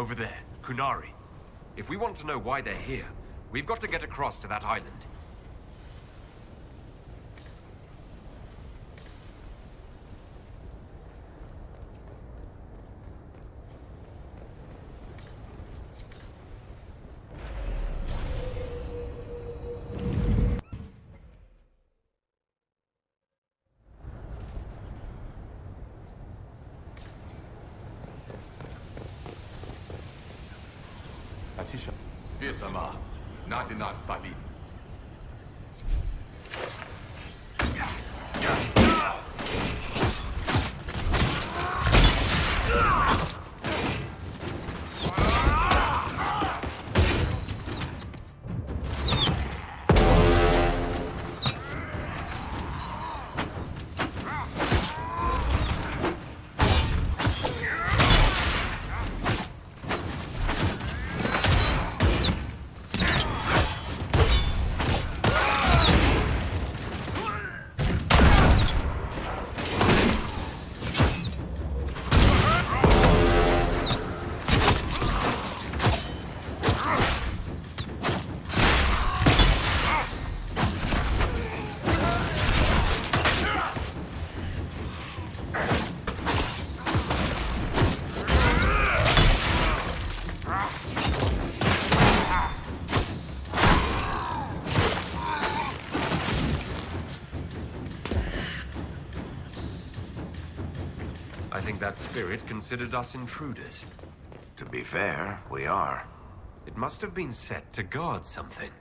Over there, Kunari. If we want to know why they're here, we've got to get across to that island. Vietnam, Nadinat Salim. I think that spirit considered us intruders. To be fair, we are. It must have been set to guard something.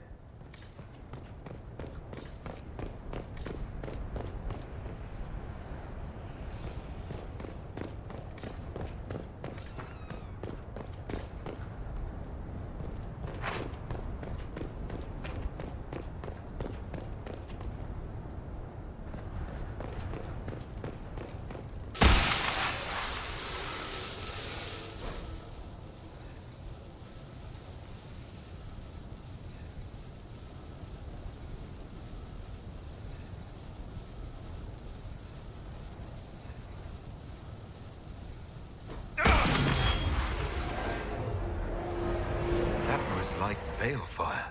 Like Balefire.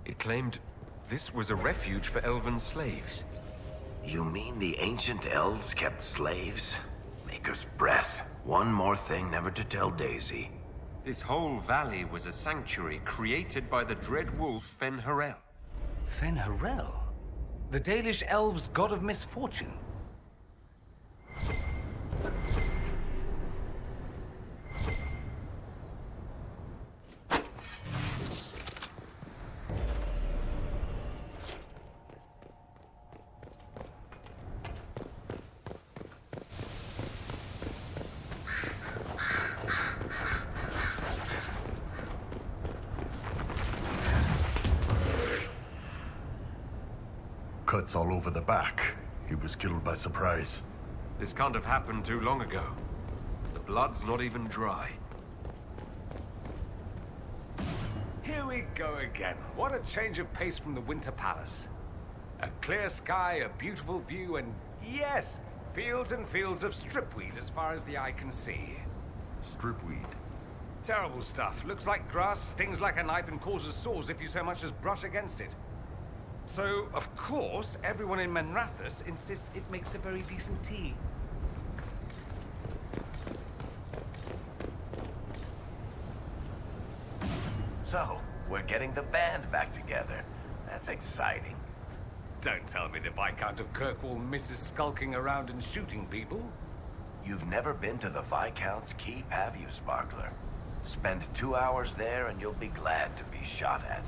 It claimed this was a refuge for elven slaves. You mean the ancient elves kept slaves? Maker's breath. One more thing never to tell Daisy. This whole valley was a sanctuary created by the dread wolf Fen-Harel. Fen-Harel? The Dalish elves' god of misfortune? Cuts all over the back. He was killed by surprise. This can't have happened too long ago. The blood's not even dry. Here we go again. What a change of pace from the Winter Palace. A clear sky, a beautiful view, and yes, fields and fields of stripweed as far as the eye can see. Stripweed. Terrible stuff. Looks like grass, stings like a knife, and causes sores if you so much as brush against it. So, of course, everyone in Manrathus insists it makes a very decent tea. So, we're getting the band back together. That's exciting. Don't tell me the Viscount of Kirkwall misses skulking around and shooting people. You've never been to the Viscount's Keep, have you, Sparkler? Spend 2 hours there and you'll be glad to be shot at.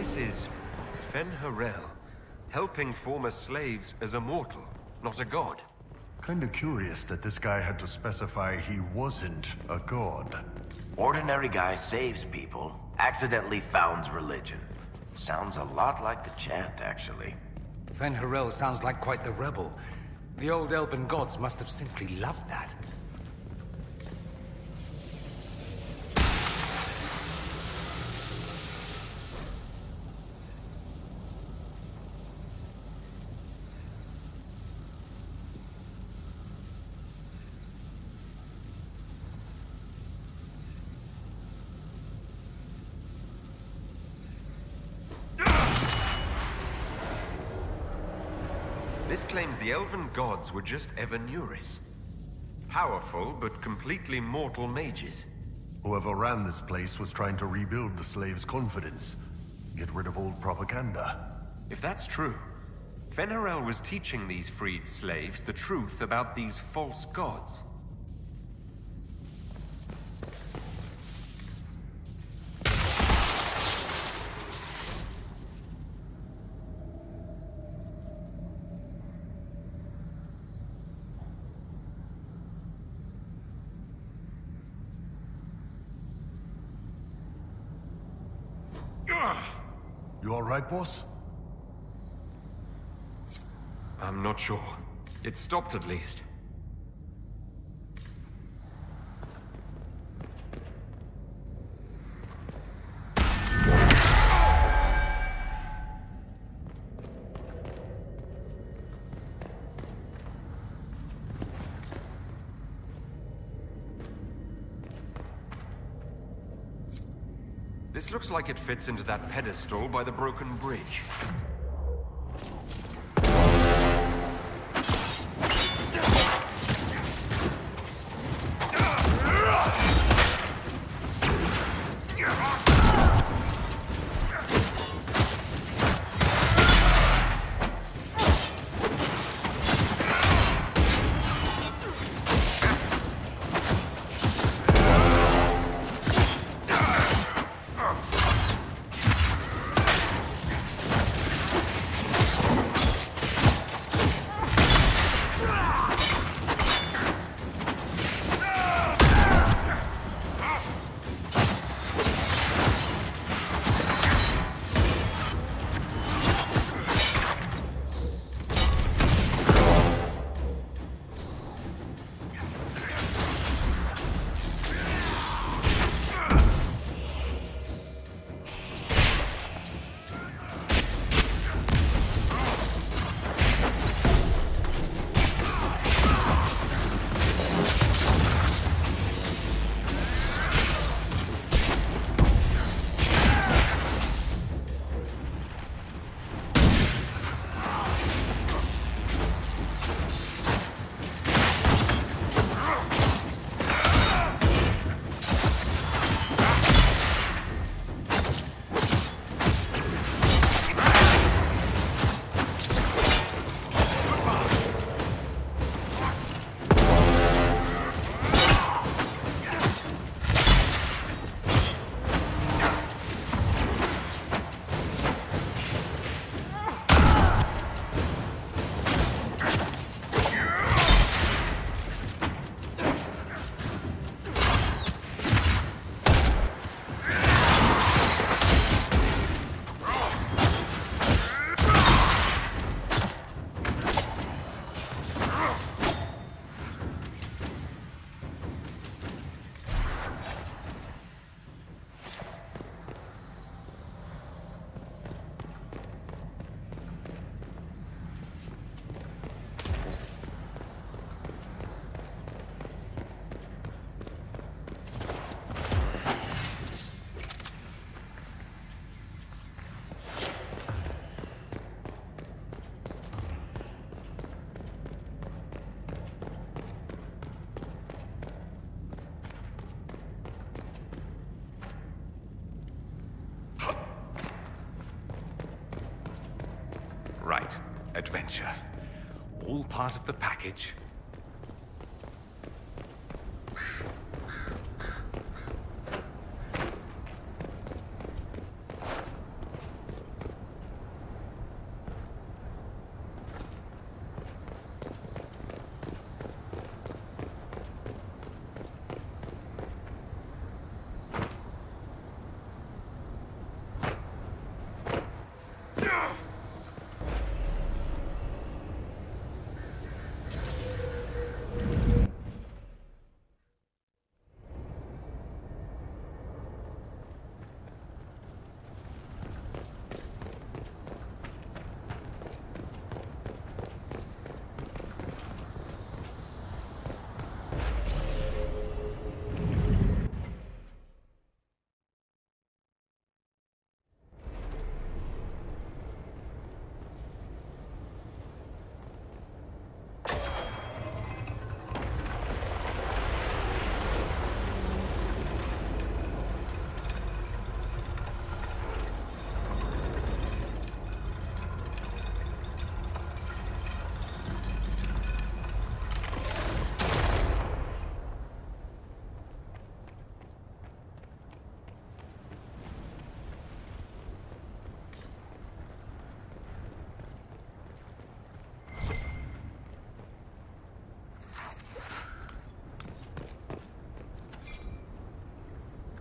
This is Fen Harel, helping former slaves as a mortal, not a god. Kinda curious that this guy had to specify he wasn't a god. Ordinary guy saves people, accidentally founds religion. Sounds a lot like the chant, actually. Fen Harel sounds like quite the rebel. The old elven gods must have simply loved that. This claims the elven gods were just Evanuris. Powerful, but completely mortal mages. Whoever ran this place was trying to rebuild the slaves' confidence. Get rid of old propaganda. If that's true, Fen Harel was teaching these freed slaves the truth about these false gods. You alright, boss? I'm not sure. It stopped at least. This looks like it fits into that pedestal by the broken bridge. Right. Adventure. All part of the package.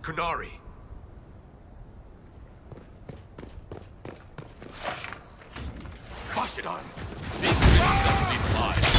Kunari. Wash it on! These things doesn't need flies.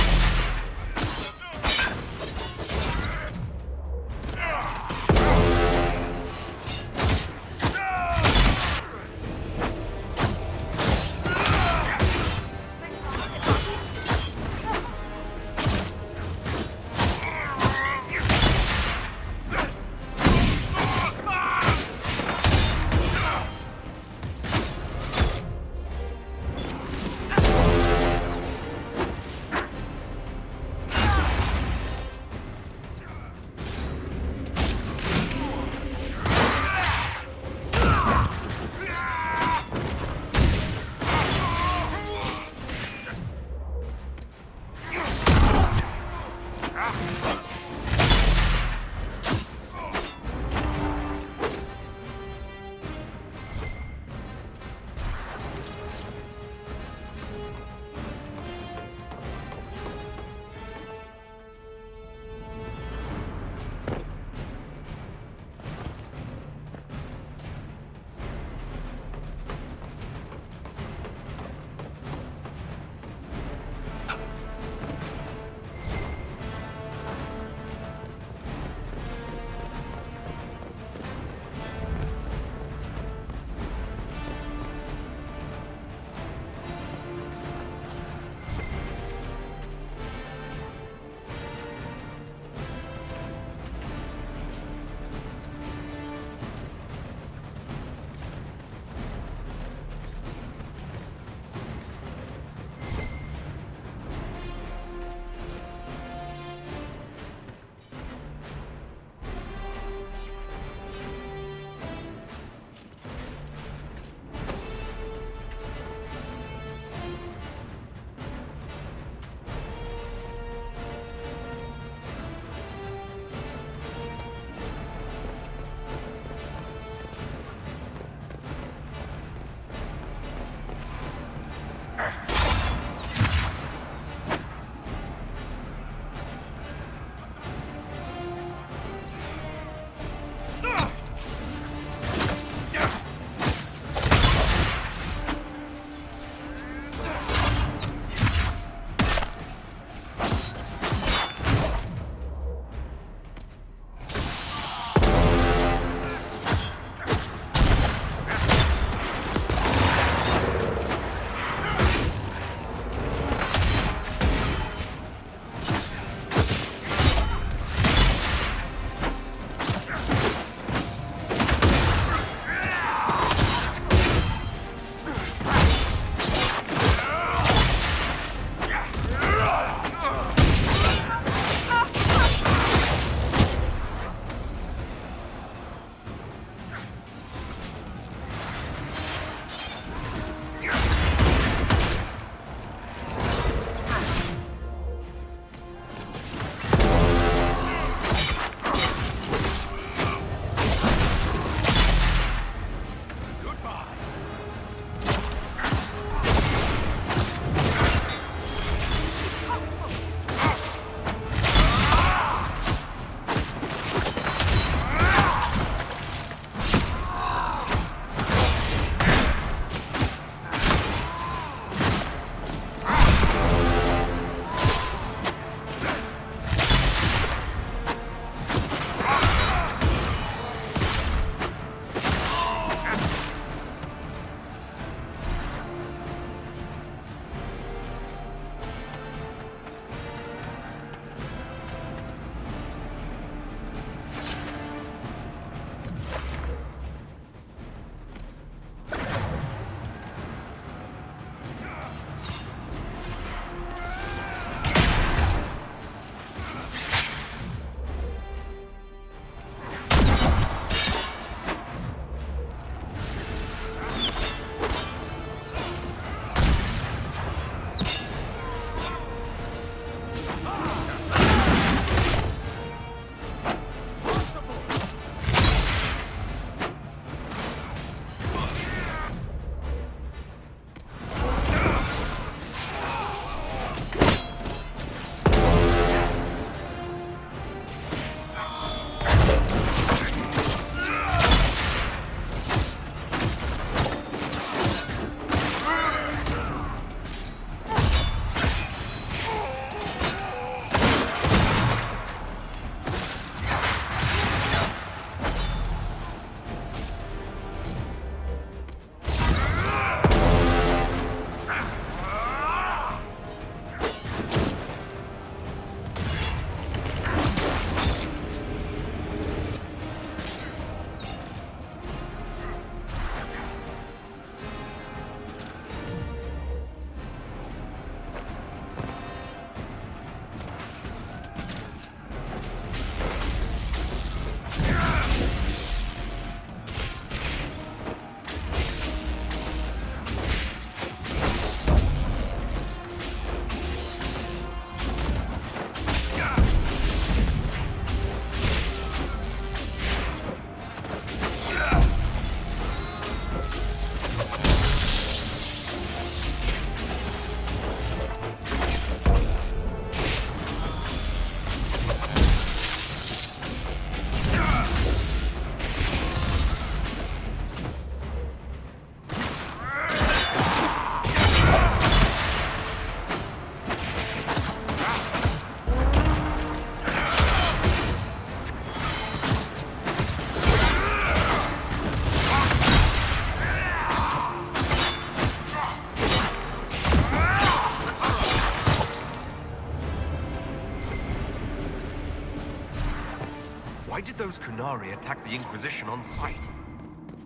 those Kunari attacked the Inquisition on sight?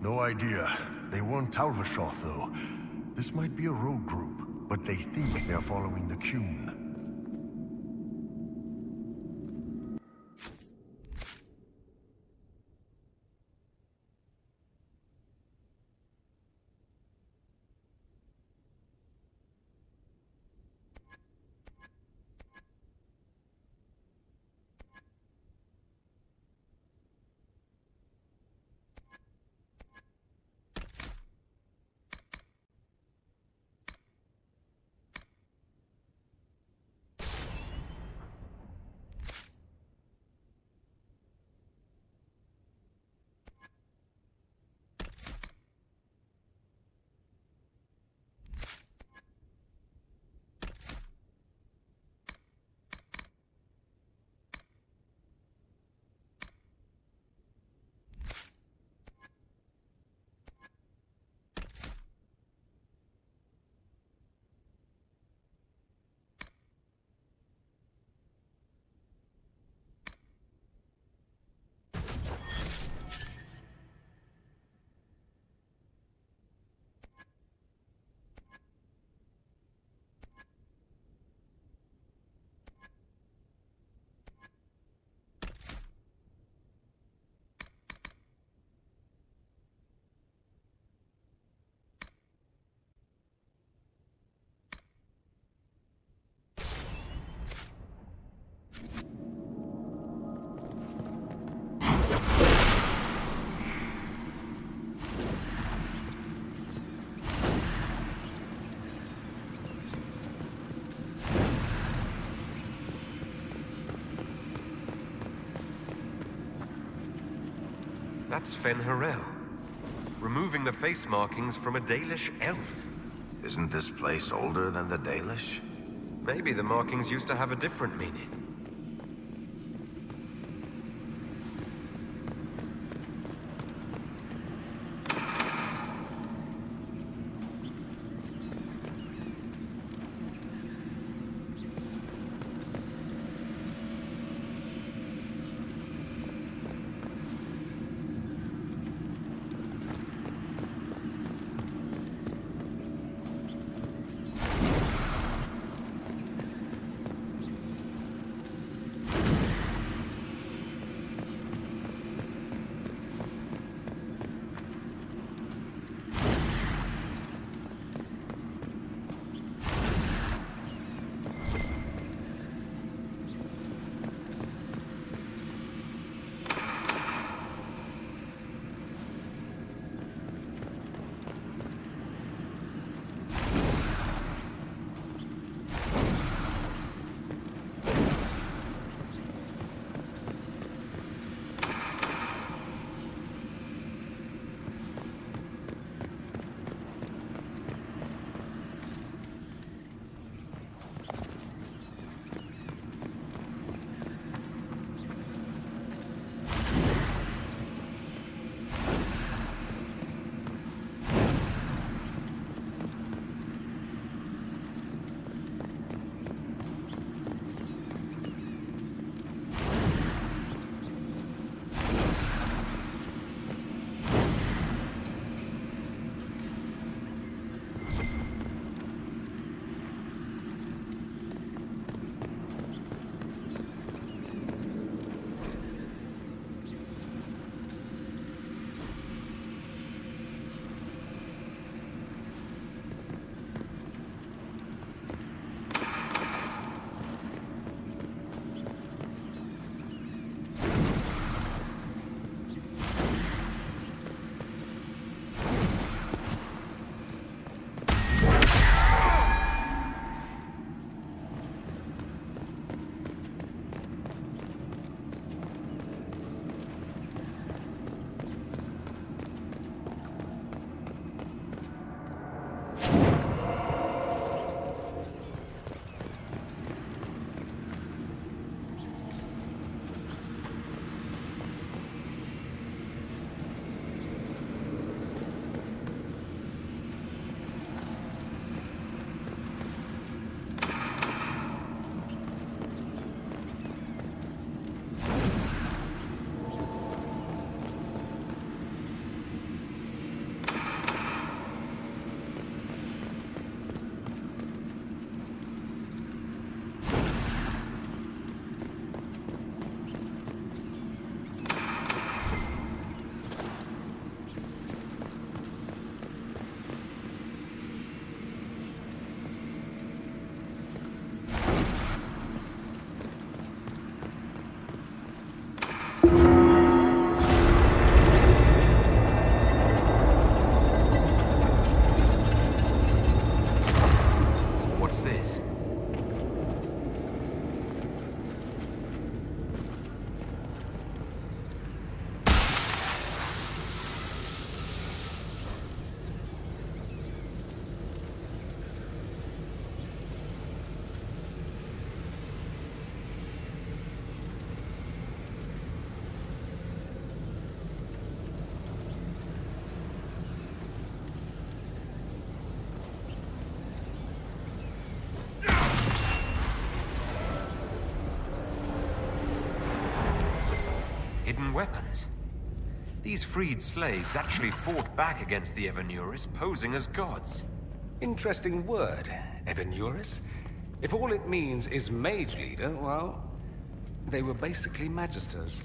No idea. They weren't Talvashoth, though. This might be a rogue group, but they think they're following the Qun. That's Fen'Harel, removing the face markings from a Dalish elf. Isn't this place older than the Dalish? Maybe the markings used to have a different meaning. hidden weapons. These freed slaves actually fought back against the Evanuris, posing as gods. Interesting word, Evanuris. If all it means is mage leader, well, they were basically magisters.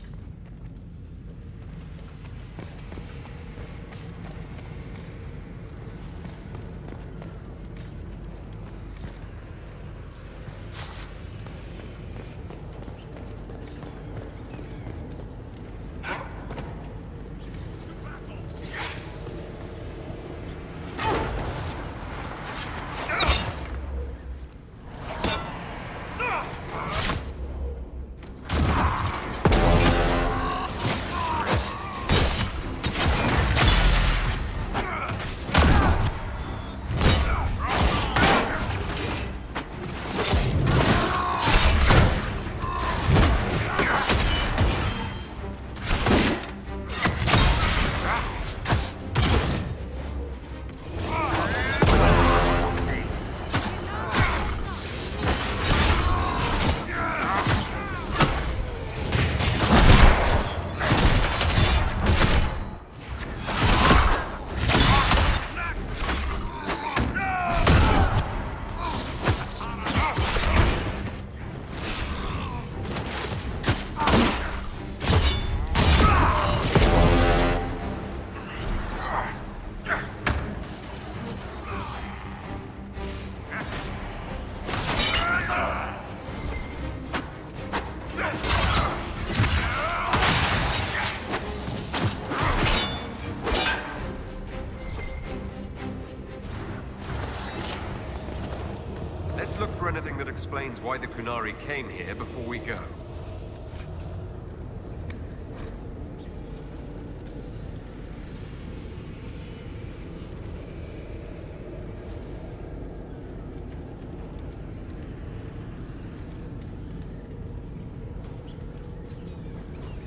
Let's look for anything that explains why the Kunari came here before we go.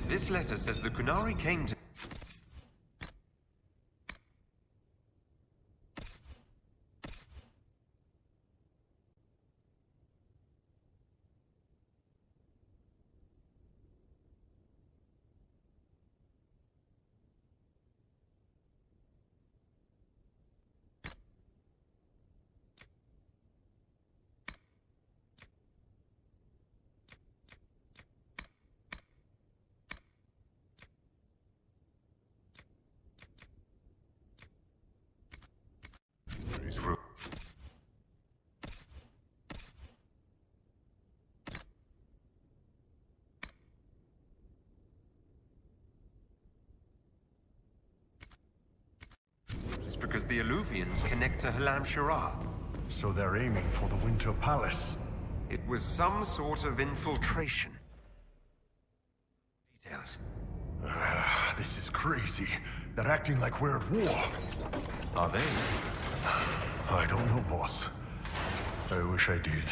This letter says the Kunari came to... It's because the Alluvians connect to Halam Shara. So they're aiming for the Winter Palace. It was some sort of infiltration. Details. This is crazy. They're acting like we're at war. Are they? I don't know, boss. I wish I did.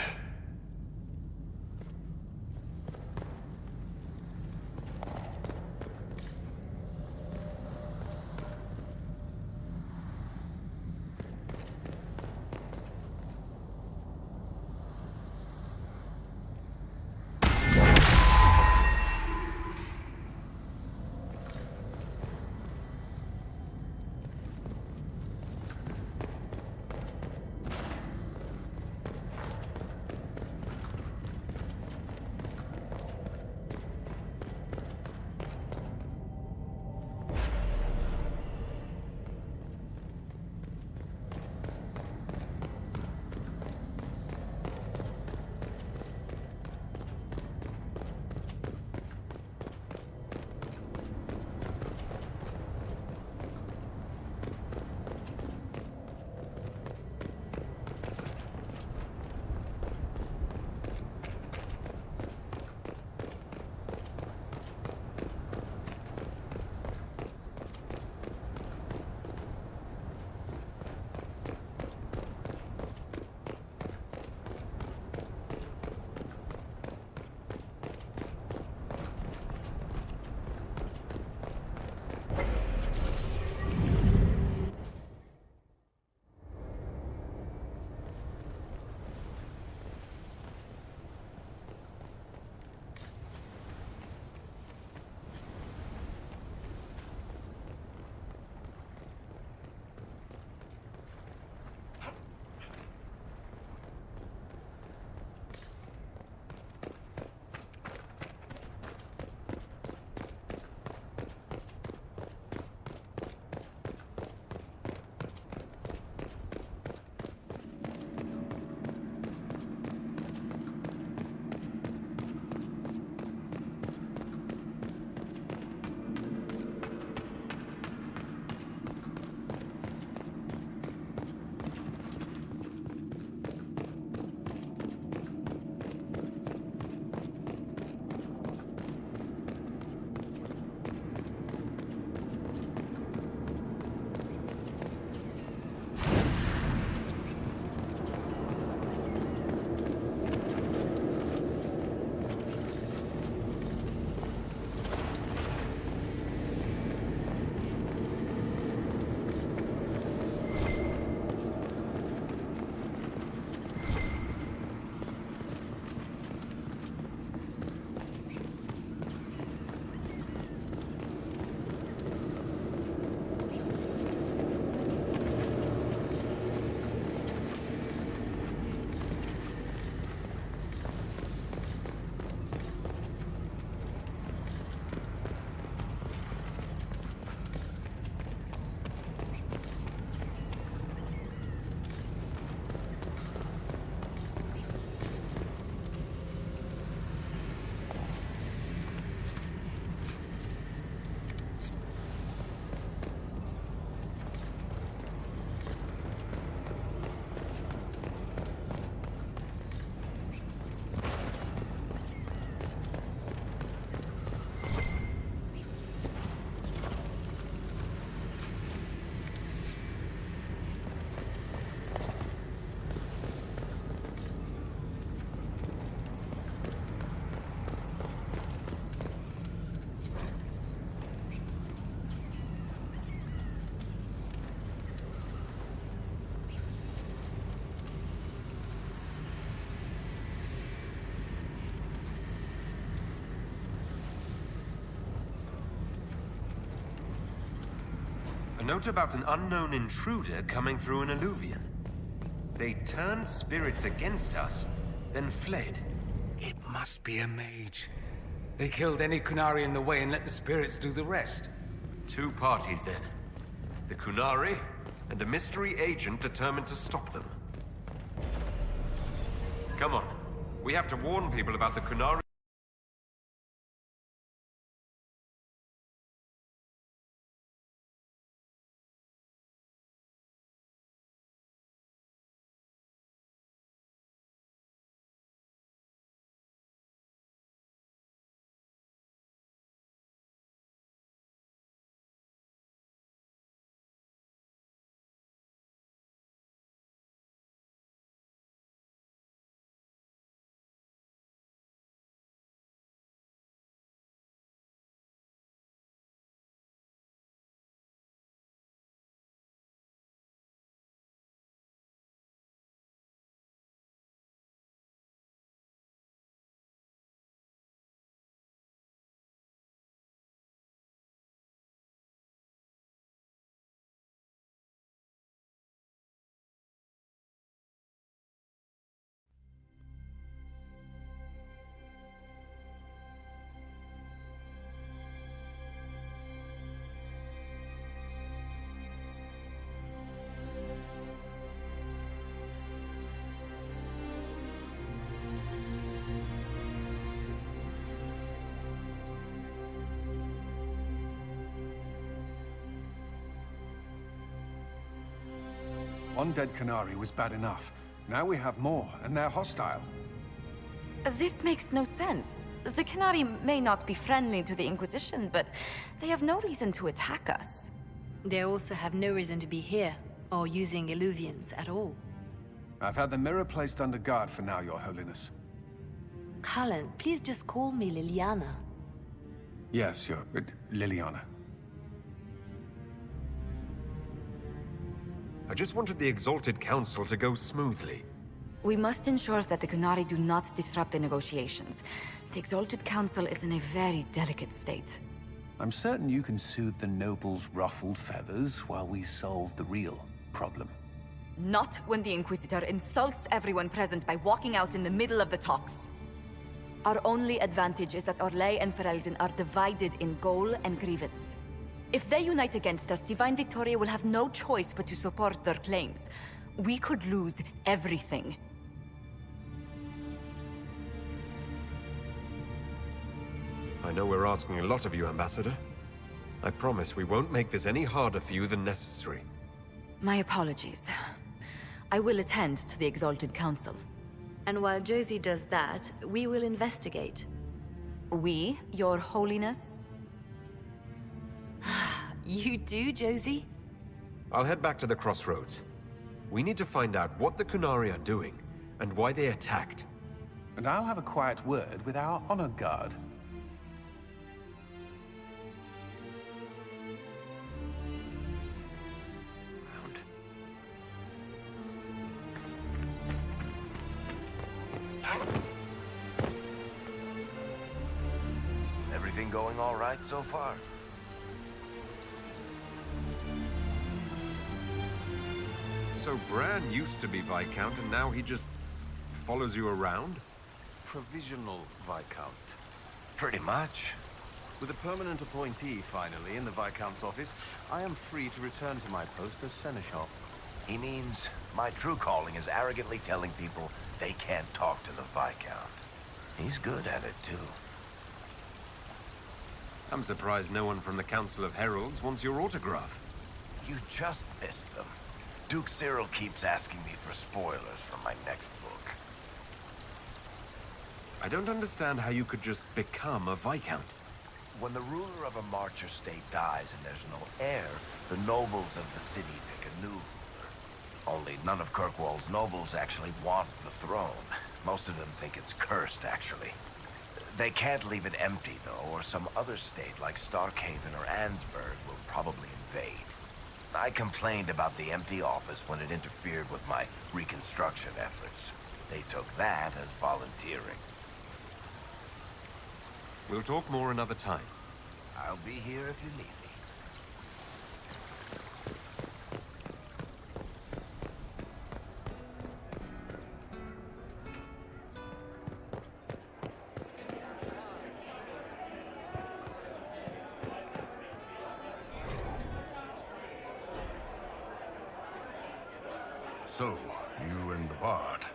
note about an unknown intruder coming through an alluvion. They turned spirits against us, then fled. It must be a mage. They killed any Kunari in the way and let the spirits do the rest. Two parties, then. The Kunari, and a mystery agent determined to stop them. Come on. We have to warn people about the Kunari. One dead Kunari was bad enough. Now we have more, and they're hostile. This makes no sense. The Kunari may not be friendly to the Inquisition, but they have no reason to attack us. They also have no reason to be here, or using illuvians at all. I've had the mirror placed under guard for now, Your Holiness. Cullen, please just call me Liliana. Yes, Liliana. I just wanted the Exalted Council to go smoothly. We must ensure that the Kunari do not disrupt the negotiations. The Exalted Council is in a very delicate state. I'm certain you can soothe the nobles' ruffled feathers while we solve the real problem. Not when the Inquisitor insults everyone present by walking out in the middle of the talks. Our only advantage is that Orlais and Ferelden are divided in goal and grievance. If they unite against us, Divine Victoria will have no choice but to support their claims. We could lose everything. I know we're asking a lot of you, Ambassador. I promise we won't make this any harder for you than necessary. My apologies. I will attend to the Exalted Council. And while Josie does that, we will investigate. We, Your Holiness? You do, Josie? I'll head back to the crossroads. We need to find out what the Kunari are doing, and why they attacked. And I'll have a quiet word with our honor guard. Everything going all right so far? So Bran used to be Viscount, and now he just follows you around? Provisional Viscount. Pretty much. With a permanent appointee, finally, in the Viscount's office, I am free to return to my post as Seneschal. He means my true calling is arrogantly telling people they can't talk to the Viscount. He's good at it, too. I'm surprised no one from the Council of Heralds wants your autograph. You just missed them. Duke Cyril keeps asking me for spoilers for my next book. I don't understand how you could just become a Viscount. When the ruler of a Marcher state dies and there's no heir, the nobles of the city pick a new ruler. Only none of Kirkwall's nobles actually want the throne. Most of them think it's cursed, actually. They can't leave it empty, though, or some other state like Starkhaven or Ansburg will probably invade. I complained about the empty office when it interfered with my reconstruction efforts. They took that as volunteering. We'll talk more another time. I'll be here if you need me. So, you and the Bard.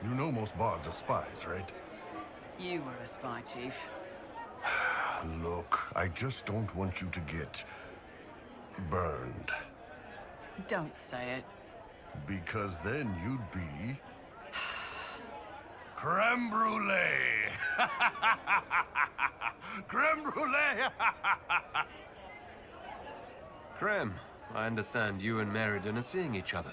You know most Bards are spies, right? You were a spy, Chief. Look, I just don't want you to get... burned. Don't say it. Because then you'd be... creme brulee! Creme brulee! Krem, I understand you and Meriden are seeing each other.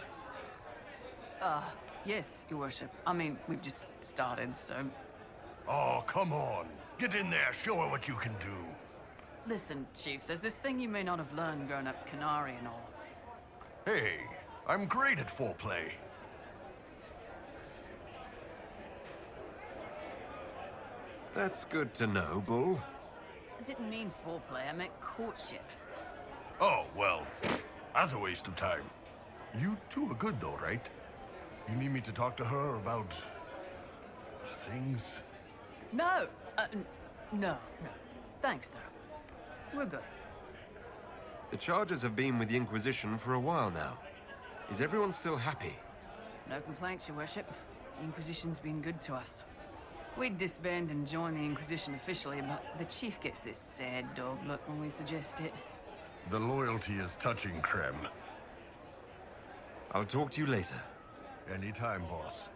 Yes, Your Worship. I mean, we've just started, so... Oh, come on. Get in there, show her what you can do. Listen, Chief, there's this thing you may not have learned growing up Canary and all. Hey, I'm great at foreplay. That's good to know, Bull. I didn't mean foreplay, I meant courtship. Oh, well, that's a waste of time. You two are good though, right? You need me to talk to her about... things? No! No. Thanks, though. We're good. The charges have been with the Inquisition for a while now. Is everyone still happy? No complaints, Your Worship. The Inquisition's been good to us. We'd disband and join the Inquisition officially, but the Chief gets this sad dog look when we suggest it. The loyalty is touching, Krem. I'll talk to you later. Anytime, boss.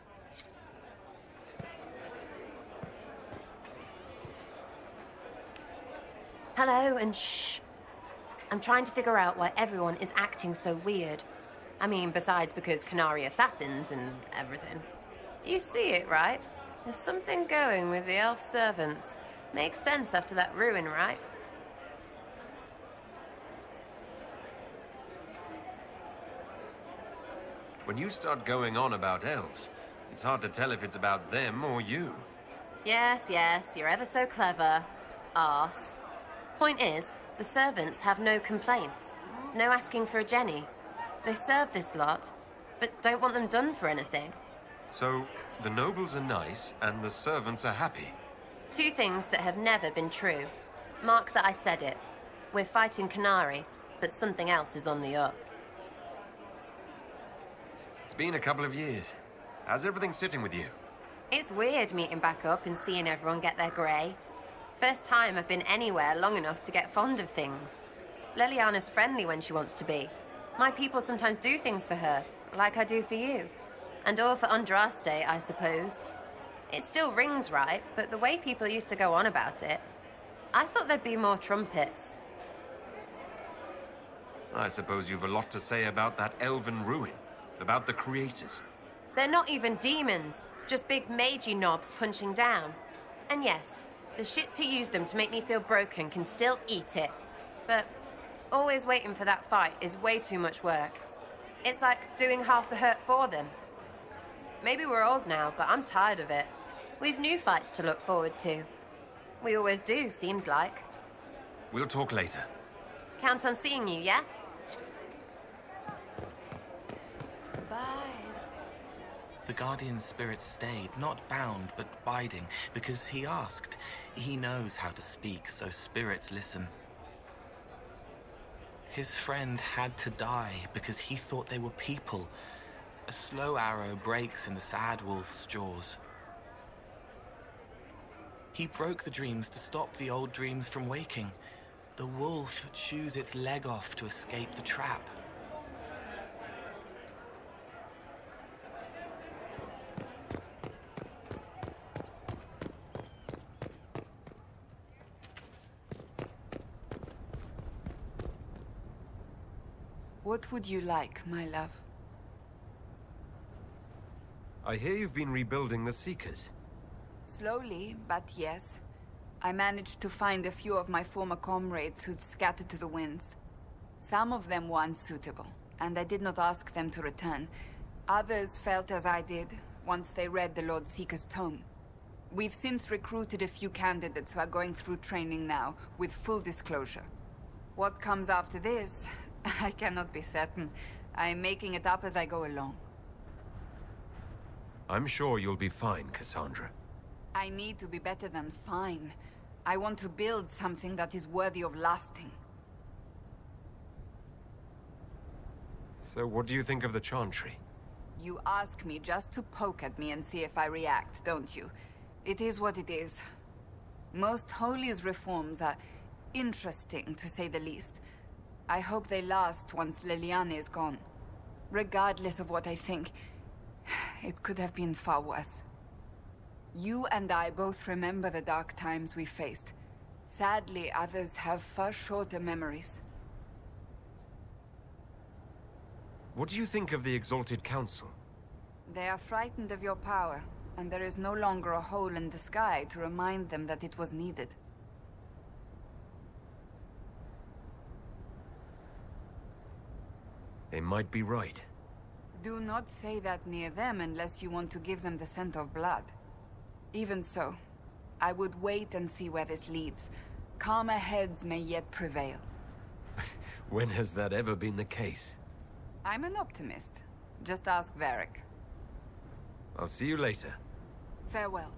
Hello, and shh. I'm trying to figure out why everyone is acting so weird. I mean, besides because Canary assassins and everything. You see it, right? There's something going with the elf servants. Makes sense after that ruin, right? When you start going on about elves, it's hard to tell if it's about them or you. Yes, you're ever so clever. Arse. Point is, the servants have no complaints. No asking for a Jenny. They serve this lot, but don't want them done for anything. So, the nobles are nice, and the servants are happy. Two things that have never been true. Mark that I said it. We're fighting Canary, but something else is on the up. It's been a couple of years. How's everything sitting with you? It's weird meeting back up and seeing everyone get their grey. First time I've been anywhere long enough to get fond of things. Leliana's friendly when she wants to be. My people sometimes do things for her, like I do for you. And all for Andraste, I suppose. It still rings right, but the way people used to go on about it, I thought there'd be more trumpets. I suppose you've a lot to say about that elven ruin, about the creators. They're not even demons, just big magey knobs punching down. And yes, the shits who use them to make me feel broken can still eat it. But always waiting for that fight is way too much work. It's like doing half the hurt for them. Maybe we're old now, but I'm tired of it. We've new fights to look forward to. We always do, seems like. We'll talk later. Count on seeing you, yeah? Bye. The guardian spirit stayed, not bound, but biding, because he asked. He knows how to speak, so spirits listen. His friend had to die because he thought they were people. A slow arrow breaks in the sad wolf's jaws. He broke the dreams to stop the old dreams from waking. The wolf chews its leg off to escape the trap. What would you like, my love? I hear you've been rebuilding the Seekers. Slowly, but yes. I managed to find a few of my former comrades who'd scattered to the winds. Some of them were unsuitable, and I did not ask them to return. Others felt as I did, once they read the Lord Seeker's tome. We've since recruited a few candidates who are going through training now, with full disclosure. What comes after this, I cannot be certain. I'm making it up as I go along. I'm sure you'll be fine, Cassandra. I need to be better than fine. I want to build something that is worthy of lasting. So what do you think of the Chantry? You ask me just to poke at me and see if I react, don't you? It is what it is. Most Holy's reforms are interesting, to say the least. I hope they last once Liliana is gone. Regardless of what I think, it could have been far worse. You and I both remember the dark times we faced. Sadly, others have far shorter memories. What do you think of the Exalted Council? They are frightened of your power, and there is no longer a hole in the sky to remind them that it was needed. They might be right. Do not say that near them unless you want to give them the scent of blood. Even so, I would wait and see where this leads. Calmer heads may yet prevail. When has that ever been the case? I'm an optimist. Just ask Varric. I'll see you later. Farewell.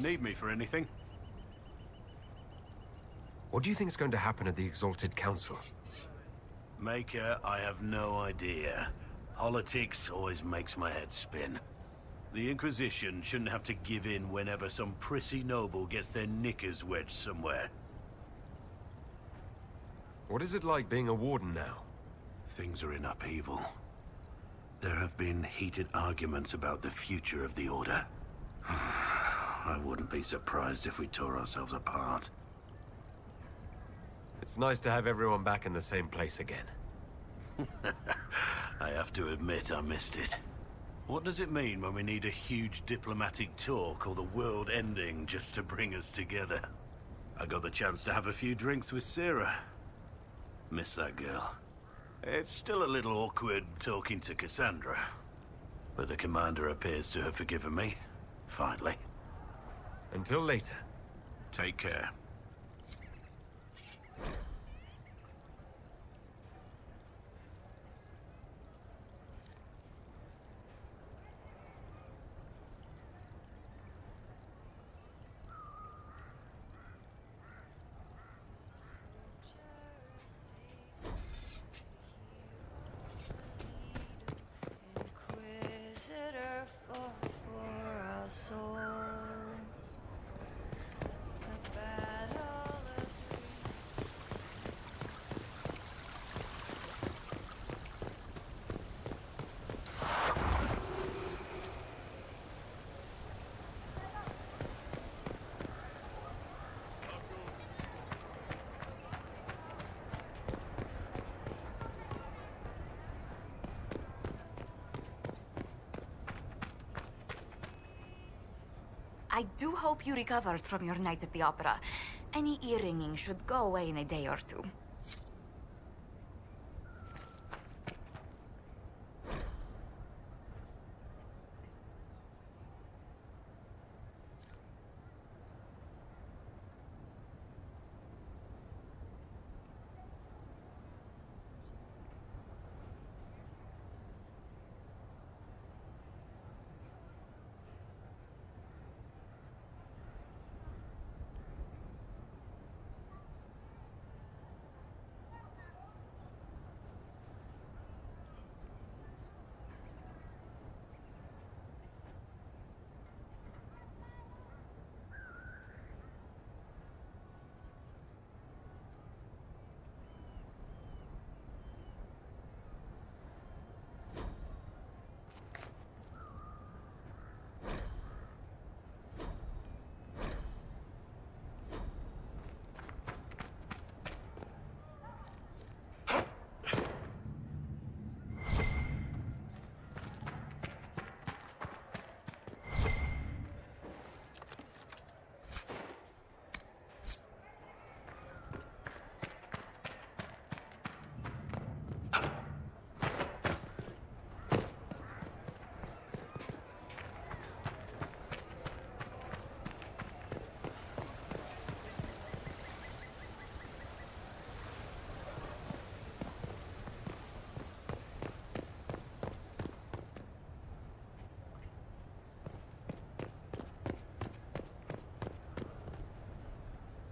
Need me for anything? What do you think is going to happen at the Exalted Council? Maker, I have no idea. Politics always makes my head spin. The Inquisition shouldn't have to give in whenever some prissy noble gets their knickers wedged somewhere. What is it like being a warden now? Things are in upheaval. There have been heated arguments about the future of the Order. I wouldn't be surprised if we tore ourselves apart. It's nice to have everyone back in the same place again. I have to admit I missed it. What does it mean when we need a huge diplomatic talk or the world ending just to bring us together? I got the chance to have a few drinks with Sarah. Miss that girl. It's still a little awkward talking to Cassandra. But the commander appears to have forgiven me. Finally. Until later. Take care. for our souls. The battle of I do hope you recovered from your night at the opera. Any ear-ringing should go away in a day or two.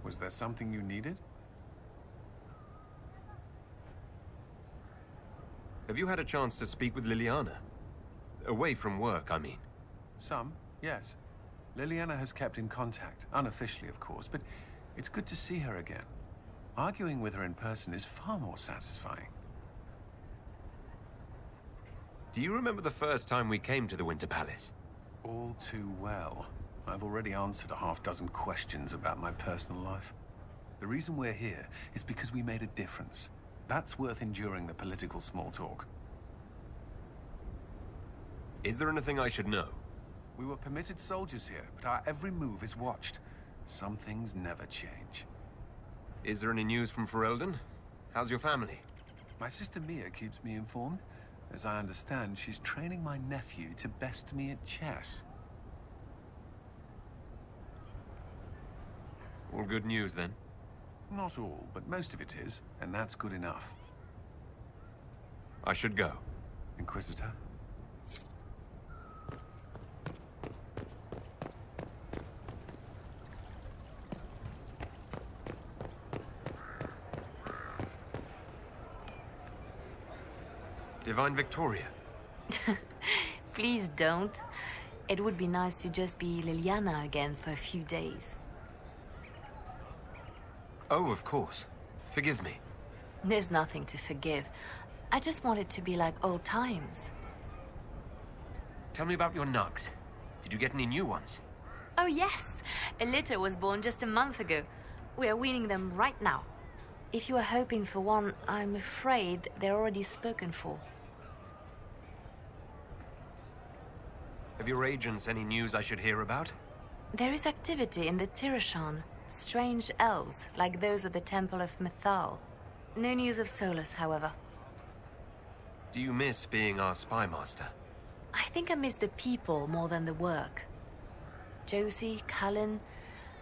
Was there something you needed? Have you had a chance to speak with Liliana? Away from work, I mean. Some, yes. Liliana has kept in contact, unofficially of course, but it's good to see her again. Arguing with her in person is far more satisfying. Do you remember the first time we came to the Winter Palace? All too well. I've already answered a half-dozen questions about my personal life. The reason we're here is because we made a difference. That's worth enduring the political small talk. Is there anything I should know? We were permitted soldiers here, but our every move is watched. Some things never change. Is there any news from Ferelden? How's your family? My sister Mia keeps me informed. As I understand, she's training my nephew to best me at chess. All good news, then? Not all, but most of it is, and that's good enough. I should go. Inquisitor? Divine Victoria. Please don't. It would be nice to just be Liliana again for a few days. Oh, of course. Forgive me. There's nothing to forgive. I just want it to be like old times. Tell me about your nugs. Did you get any new ones? Oh yes! A litter was born just a month ago. We are weaning them right now. If you are hoping for one, I'm afraid they're already spoken for. Have your agents any news I should hear about? There is activity in the Tirashan. Strange elves, like those at the Temple of Mythal. No news of Solus, however. Do you miss being our spy master? I think I miss the people more than the work. Josie, Cullen...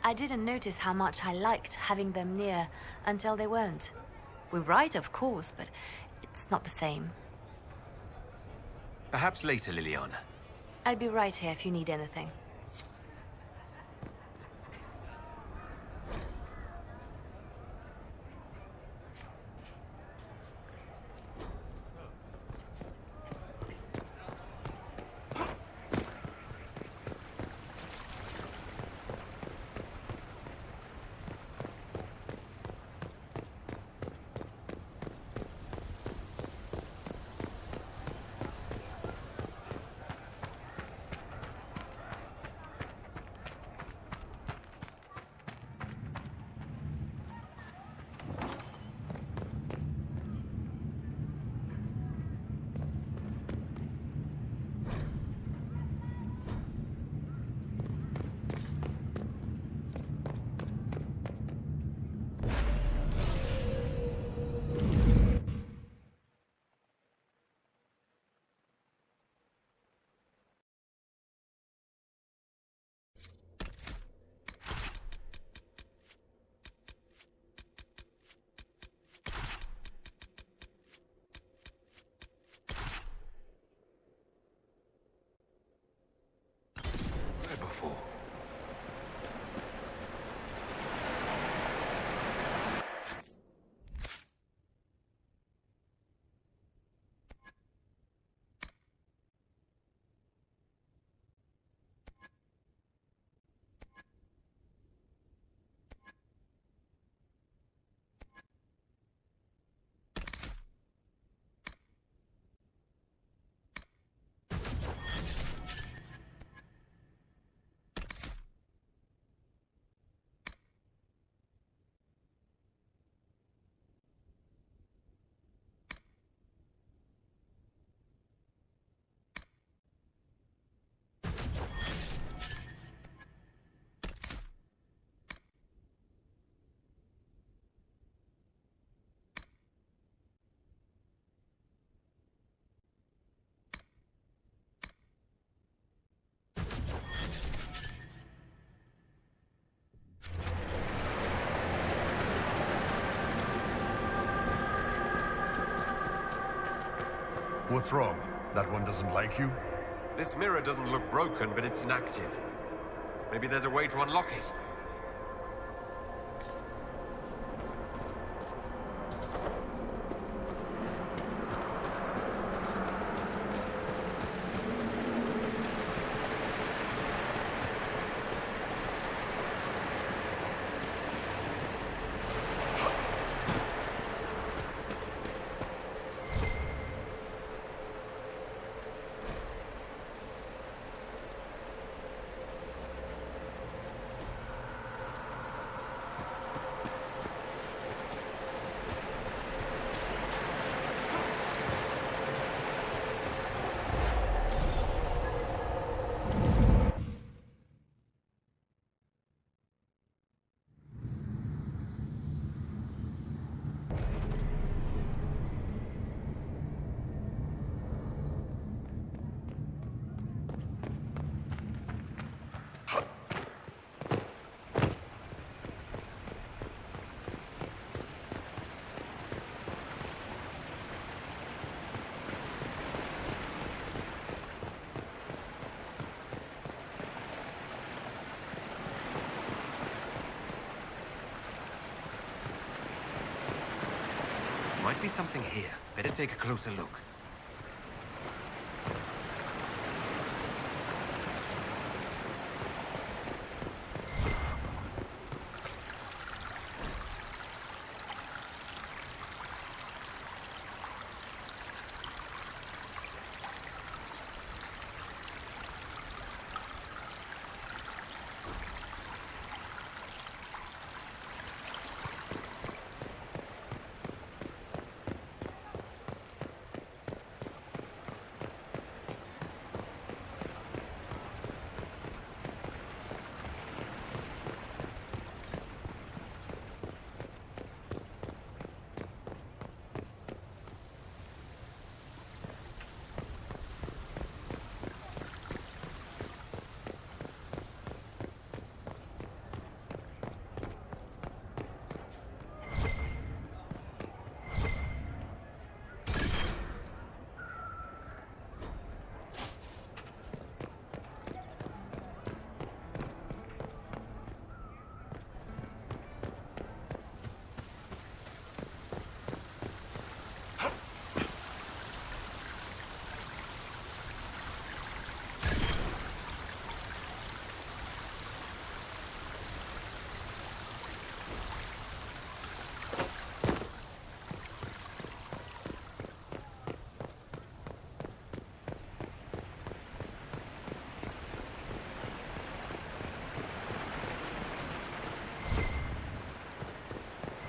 I didn't notice how much I liked having them near until they weren't. We write, of course, but it's not the same. Perhaps later, Liliana. I'll be right here if you need anything. it before. What's wrong? That one doesn't like you? This mirror doesn't look broken, but it's inactive. Maybe there's a way to unlock it. Might be something here. Better take a closer look.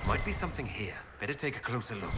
Might be something here. Better take a closer look.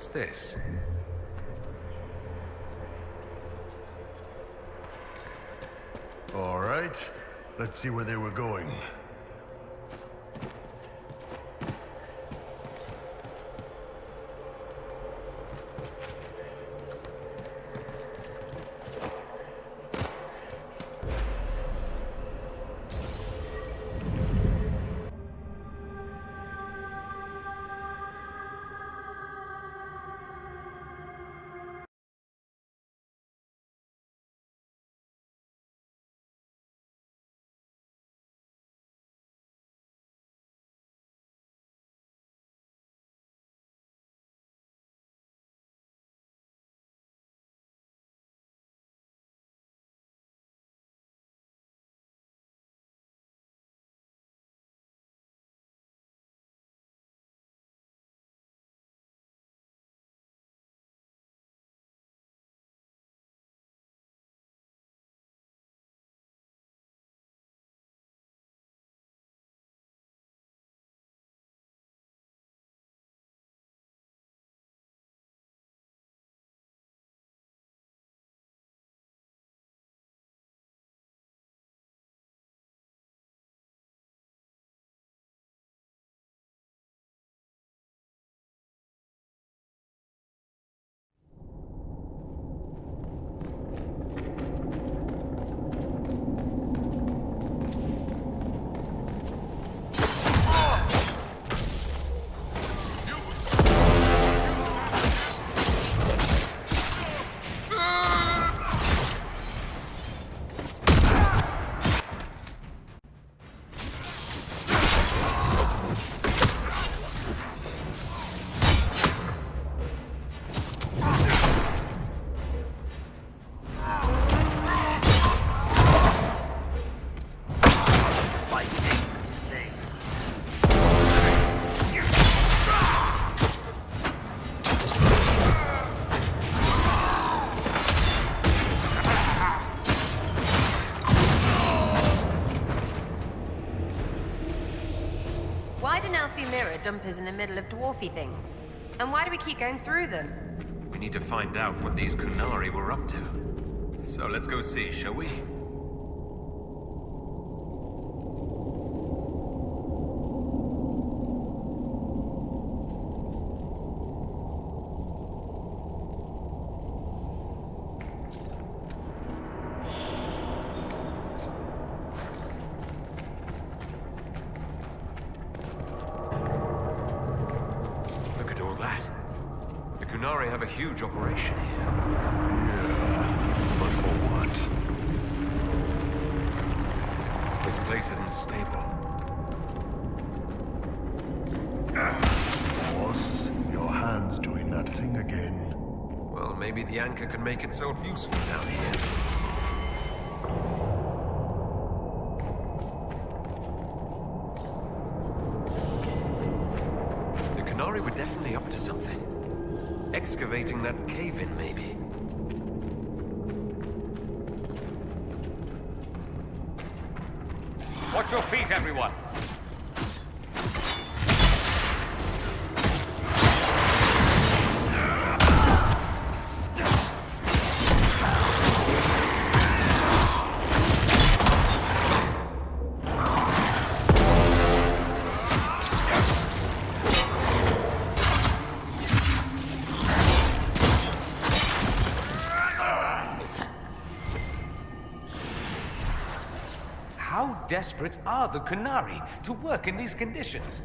What's this? All right. Let's see where they were going. Dumpers in the middle of dwarfy things? And why do we keep going through them? We need to find out what these Kunari were up to. So let's go see, shall we? Huge operation here. Yeah, but for what? This place isn't stable. Boss, your hand's doing that thing again. Well, maybe the anchor can make itself useful down here. The Kunari were definitely up to something. Excavating that cave-in, maybe. Watch your feet, everyone! How desperate are the Kunari to work in these conditions?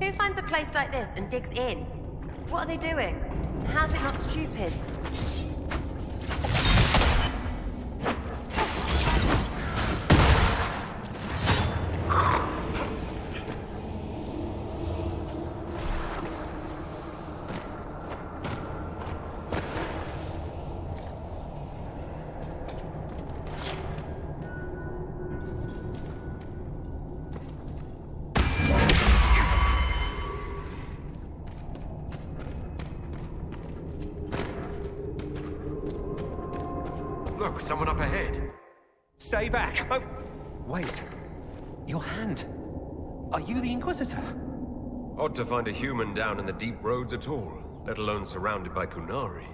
Who finds a place like this and digs in? What are they doing? How's it not stupid? Look, someone up ahead. Stay back! Oh, wait. Your hand. Are you the Inquisitor? Odd to find a human down in the deep roads at all, let alone surrounded by Kunari.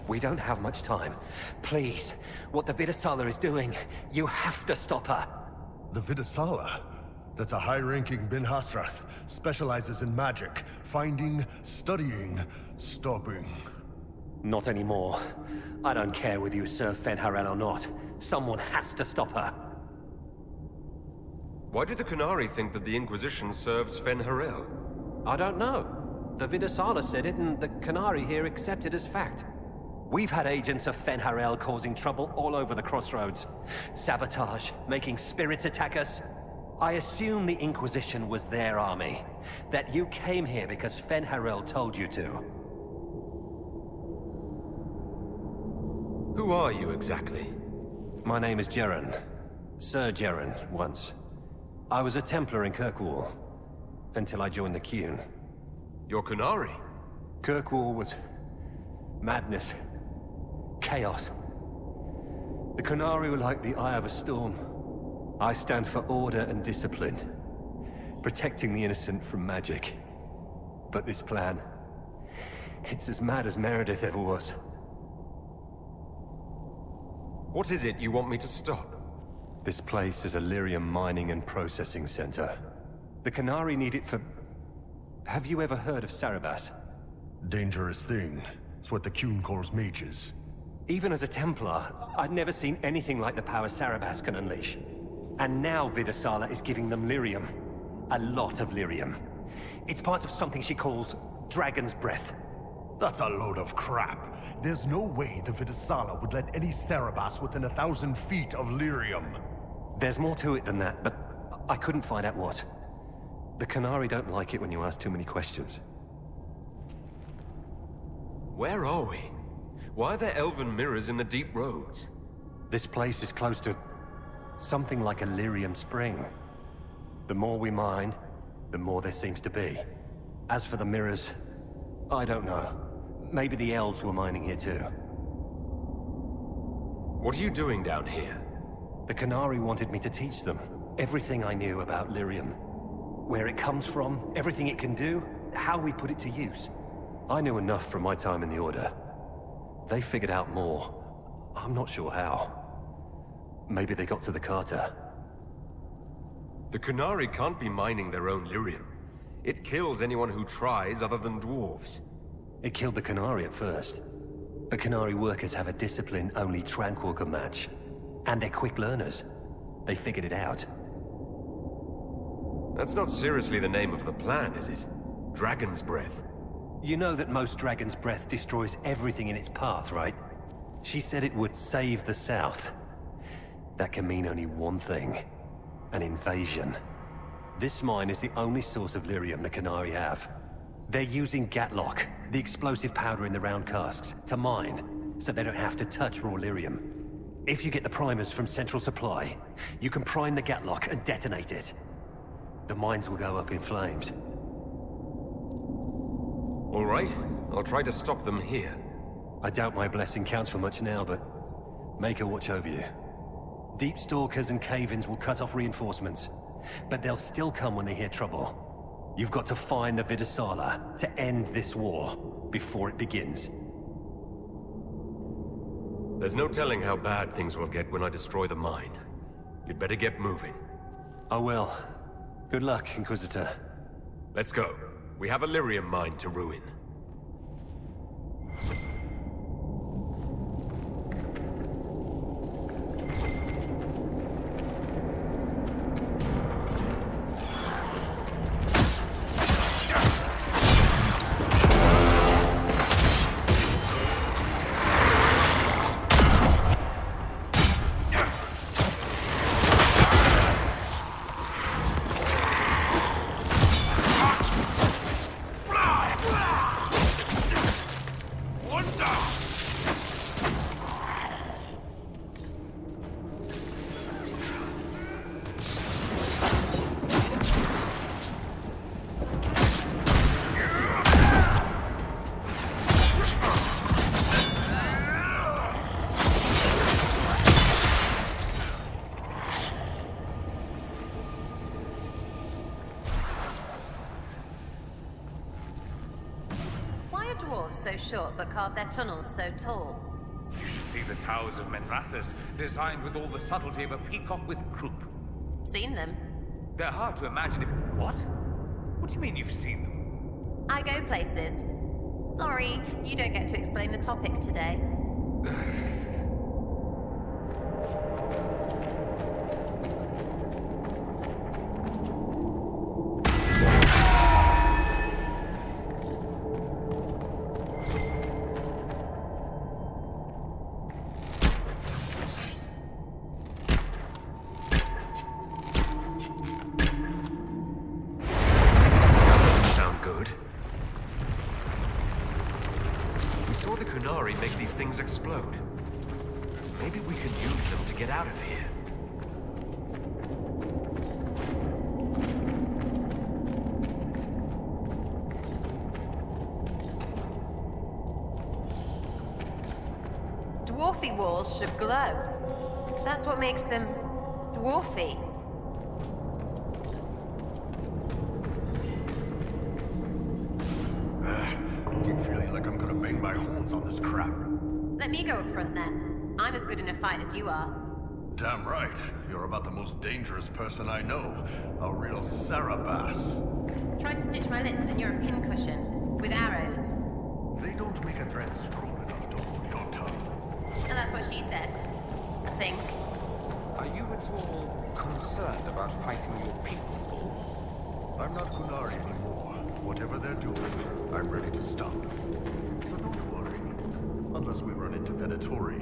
We don't have much time. Please, what the Vidasala is doing, you have to stop her. The Vidasala? That's a high-ranking Bin Hasrath. Specializes in magic. Finding, studying, stopping. Not anymore. I don't care whether you serve Fenharel or not. Someone has to stop her. Why do the Kunari think that the Inquisition serves Fenharel? I don't know. The Vidasala said it, and the Kunari here accept it as fact. We've had agents of Fenharel causing trouble all over the crossroads. Sabotage, making spirits attack us. I assume the Inquisition was their army. That you came here because Fenharel told you to. Who are you exactly? My name is Jeren. Sir Jeren, once. I was a Templar in Kirkwall, until I joined the Qun. You're Kunari? Kirkwall was madness. Chaos. The Kunari were like the eye of a storm. I stand for order and discipline, protecting the innocent from magic. But this plan, it's as mad as Meredith ever was. What is it you want me to stop? This place is a lyrium mining and processing center. The Kunari need it for... Have you ever heard of Sarabas? Dangerous thing. It's what the Qun calls mages. Even as a Templar, I'd never seen anything like the power Sarabas can unleash. And now Vidasala is giving them lyrium. A lot of lyrium. It's part of something she calls Dragon's Breath. That's a load of crap. There's no way the Vidasala would let any Sarabas within 1,000 feet of lyrium. There's more to it than that, but I couldn't find out what. The Kunari don't like it when you ask too many questions. Where are we? Why are there elven mirrors in the deep roads? This place is close to something like a lyrium spring. The more we mine, the more there seems to be. As for the mirrors, I don't know. Maybe the elves were mining here too. What are you doing down here? The Kunari wanted me to teach them everything I knew about lyrium. Where it comes from, everything it can do, how we put it to use. I knew enough from my time in the Order. They figured out more. I'm not sure how. Maybe they got to the Carter. The Kunari can't be mining their own lyrium. It kills anyone who tries other than dwarves. It killed the Kunari at first. But Kunari workers have a discipline only Tranquil can match. And they're quick learners. They figured it out. That's not seriously the name of the plan, is it? Dragon's Breath. You know that most Dragon's Breath destroys everything in its path, right? She said it would save the South. That can mean only one thing. An invasion. This mine is the only source of lyrium the Kunari have. They're using Gatlock, the explosive powder in the round casks, to mine, so they don't have to touch raw lyrium. If you get the primers from Central Supply, you can prime the Gatlock and detonate it. The mines will go up in flames. All right, I'll try to stop them here. I doubt my blessing counts for much now, but make her watch over you. Deep Stalkers and Cave-ins will cut off reinforcements, but they'll still come when they hear trouble. You've got to find the Vidasala to end this war before it begins. There's no telling how bad things will get when I destroy the mine. You'd better get moving. I will. Good luck, Inquisitor. Let's go. We have a lyrium mine to ruin. are dwarves so short but carve their tunnels so tall? You should see the towers of Menrathus, designed with all the subtlety of a peacock with croup. Seen them? They're hard to imagine if... What? What do you mean you've seen them? I go places. Sorry, you don't get to explain the topic today. Things explode. Maybe we can use them to get out of here. Dwarfy walls should glow. That's what makes them dwarfy. Keep feeling like I'm gonna bang my horns on this crap. Let me go up front then. I'm as good in a fight as you are. Damn right. You're about the most dangerous person I know. A real Sarabass. Try to stitch my lips and you're a pincushion. With arrows. They don't make a threat strong enough to hold your tongue. And that's what she said. I think. Are you at all concerned about fighting your people? I'm not Kunari anymore. Whatever they're doing, I'm ready to stop. So don't worry. Unless we run into Venatori.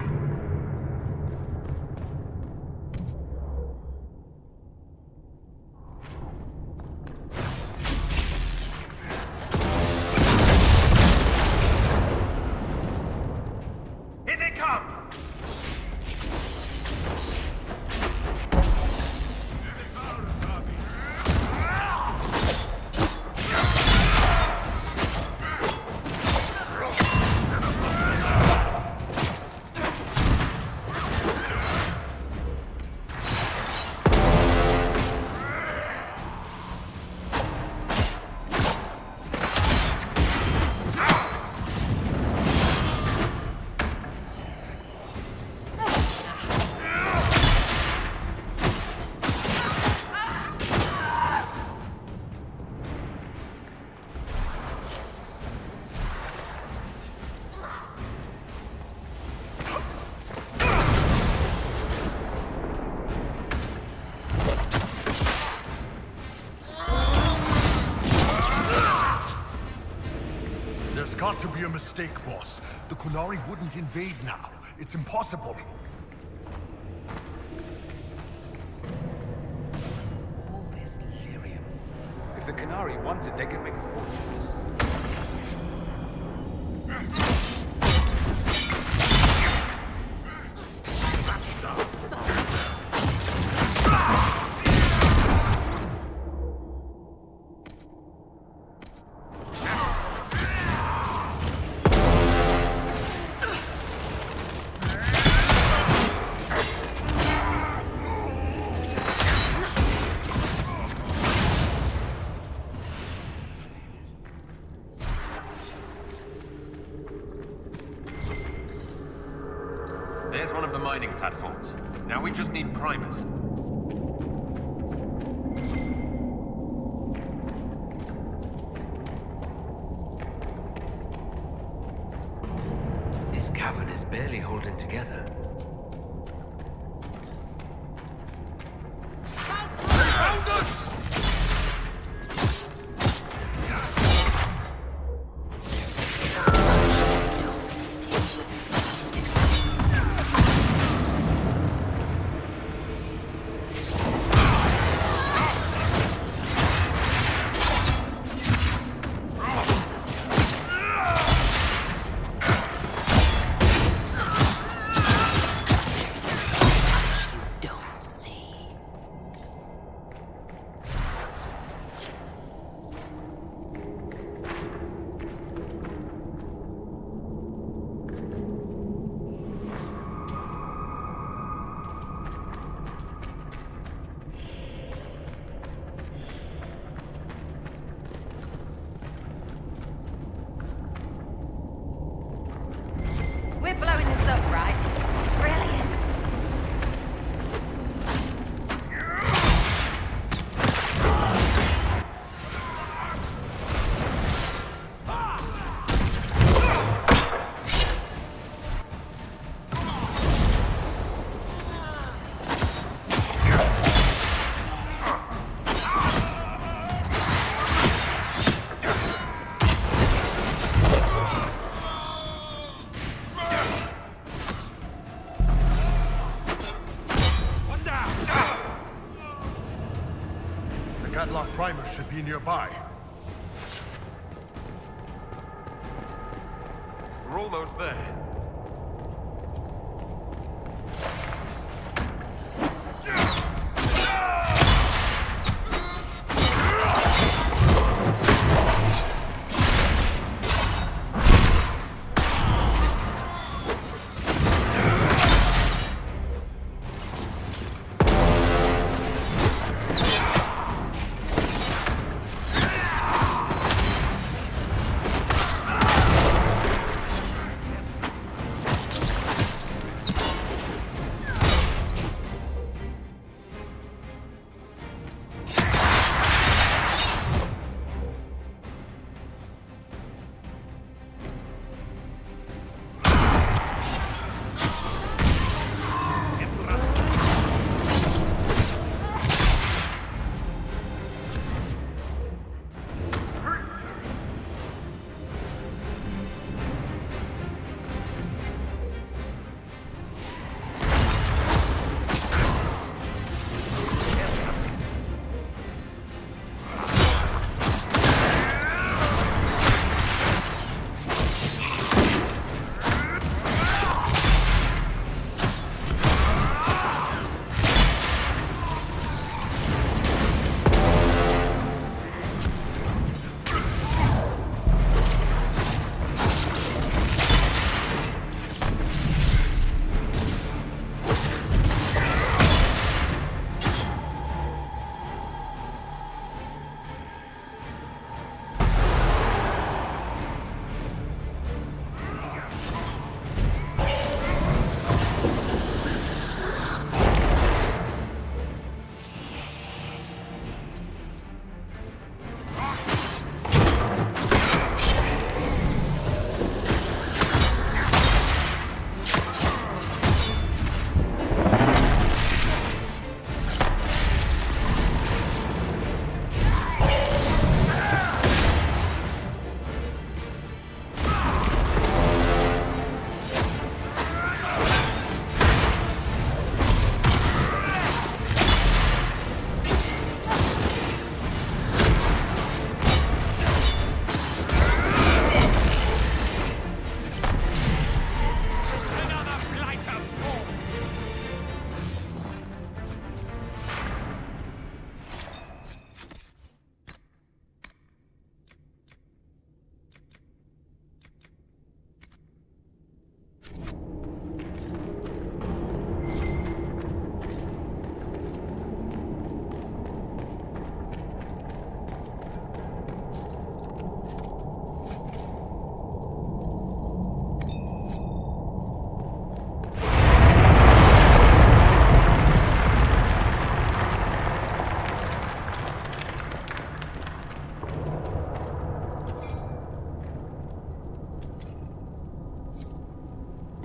Here they come! Got to be a mistake, boss. The Kunari wouldn't invade now. It's impossible. All this lyrium. If the Kunari want it, they can make a fortune. There's one of the mining platforms. Now we just need primers. This cavern is barely holding together. Found us! should be nearby. We're almost there.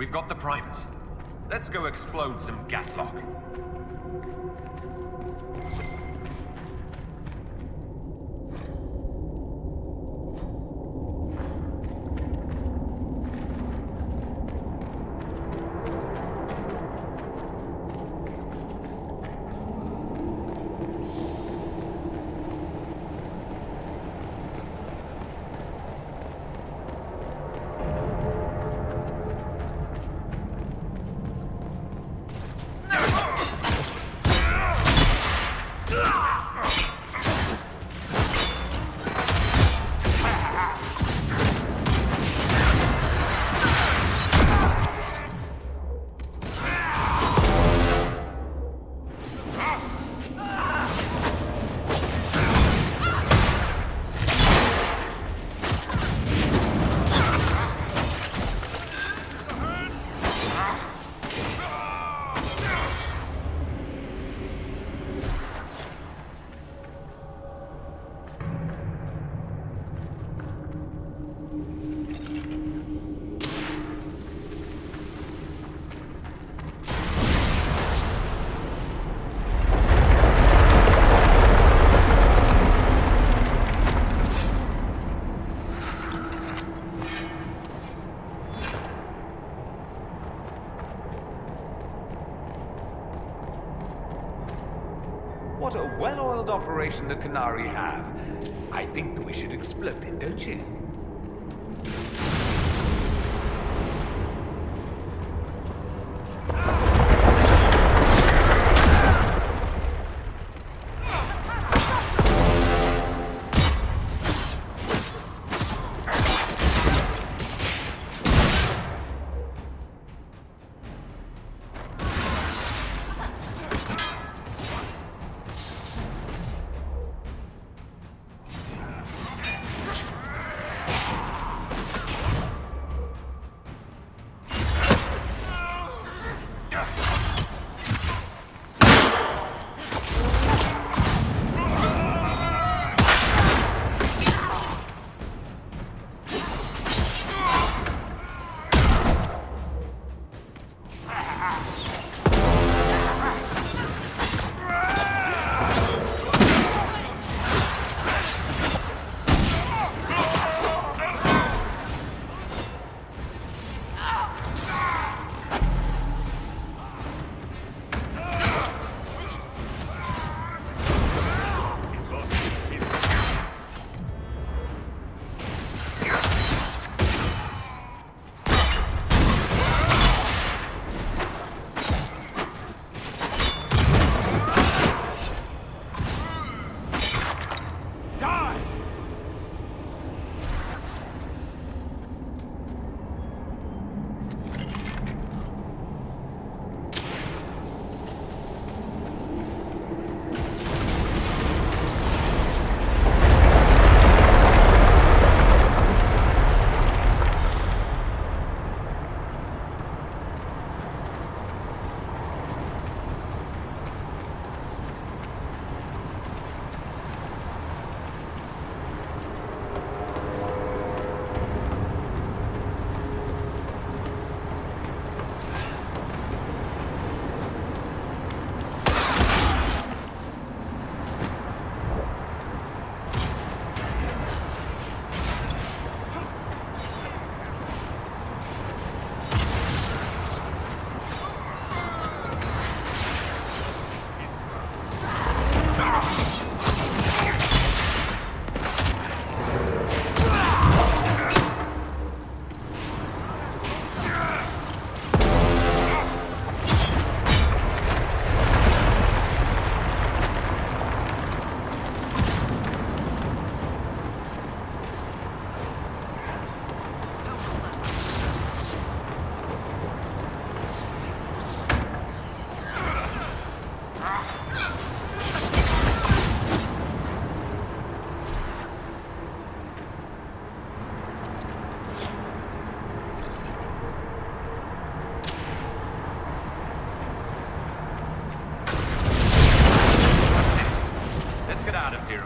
We've got the primers. Let's go explode some Gatlock. Ah! What a well-oiled operation the Canary have. I think we should explode it, don't you?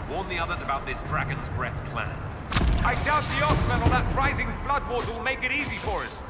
Warn the others about this Dragon's Breath plan. I doubt the Oxmen or that rising flood water will make it easy for us.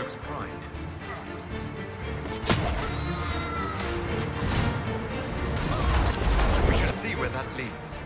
works primed. We shall see where that leads.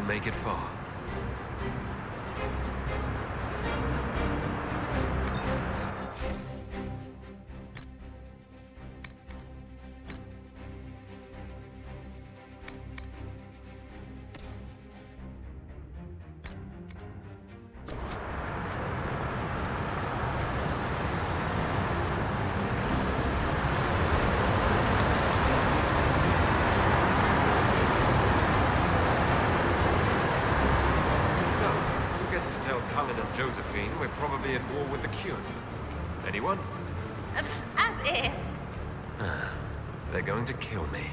Make it far. Josephine, we're probably at war with the Cure. Anyone? As if. They're going to kill me.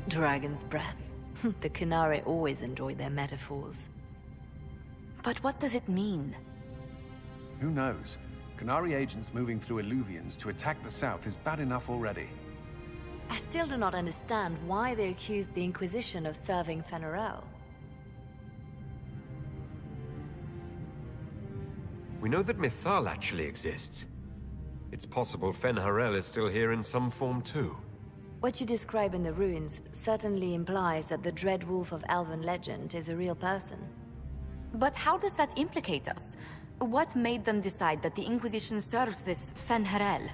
Dragon's breath. The Kunari always enjoy their metaphors. But what does it mean? Who knows? Kunari agents moving through Illuvians to attack the south is bad enough already. I still do not understand why they accused the Inquisition of serving Fenarel. We know that Mythal actually exists. It's possible Fenharel is still here in some form too. What you describe in the ruins certainly implies that the Dread Wolf of Elven legend is a real person. But how does that implicate us? What made them decide that the Inquisition serves this Fenharel?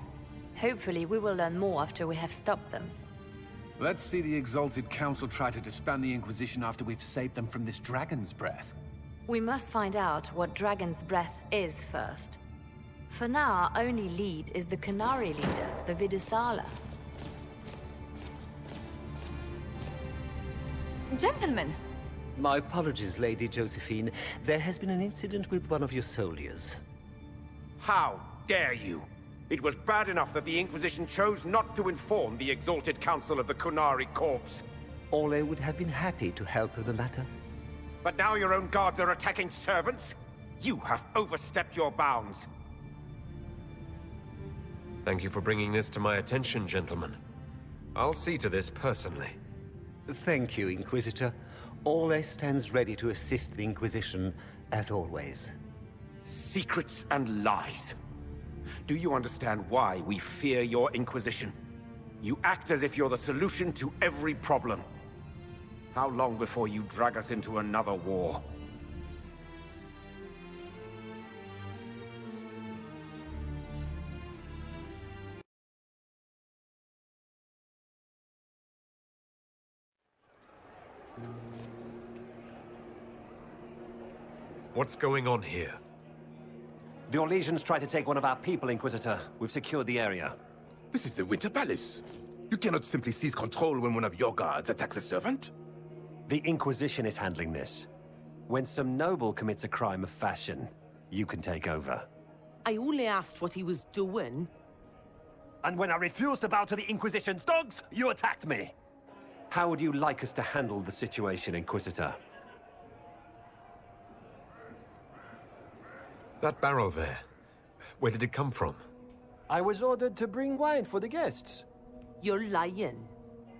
Hopefully we will learn more after we have stopped them. Let's see the Exalted Council try to disband the Inquisition after we've saved them from this Dragon's Breath. We must find out what Dragon's Breath is first. For now, our only lead is the Kunari leader, the Vidisala. Gentlemen! My apologies, Lady Josephine. There has been an incident with one of your soldiers. How dare you! It was bad enough that the Inquisition chose not to inform the Exalted Council of the Kunari Corps. Orle would have been happy to help with the matter. But now your own guards are attacking servants? You have overstepped your bounds. Thank you for bringing this to my attention, gentlemen. I'll see to this personally. Thank you, Inquisitor. Orle stands ready to assist the Inquisition, as always. Secrets and lies. Do you understand why we fear your Inquisition? You act as if you're the solution to every problem. How long before you drag us into another war? What's going on here? The Orlesians tried to take one of our people, Inquisitor. We've secured the area. This is the Winter Palace. You cannot simply seize control when one of your guards attacks a servant. The Inquisition is handling this. When some noble commits a crime of fashion, you can take over. I only asked what he was doing. And when I refused to bow to the Inquisition's dogs, you attacked me! How would you like us to handle the situation, Inquisitor? That barrel there, where did it come from? I was ordered to bring wine for the guests. You're lying.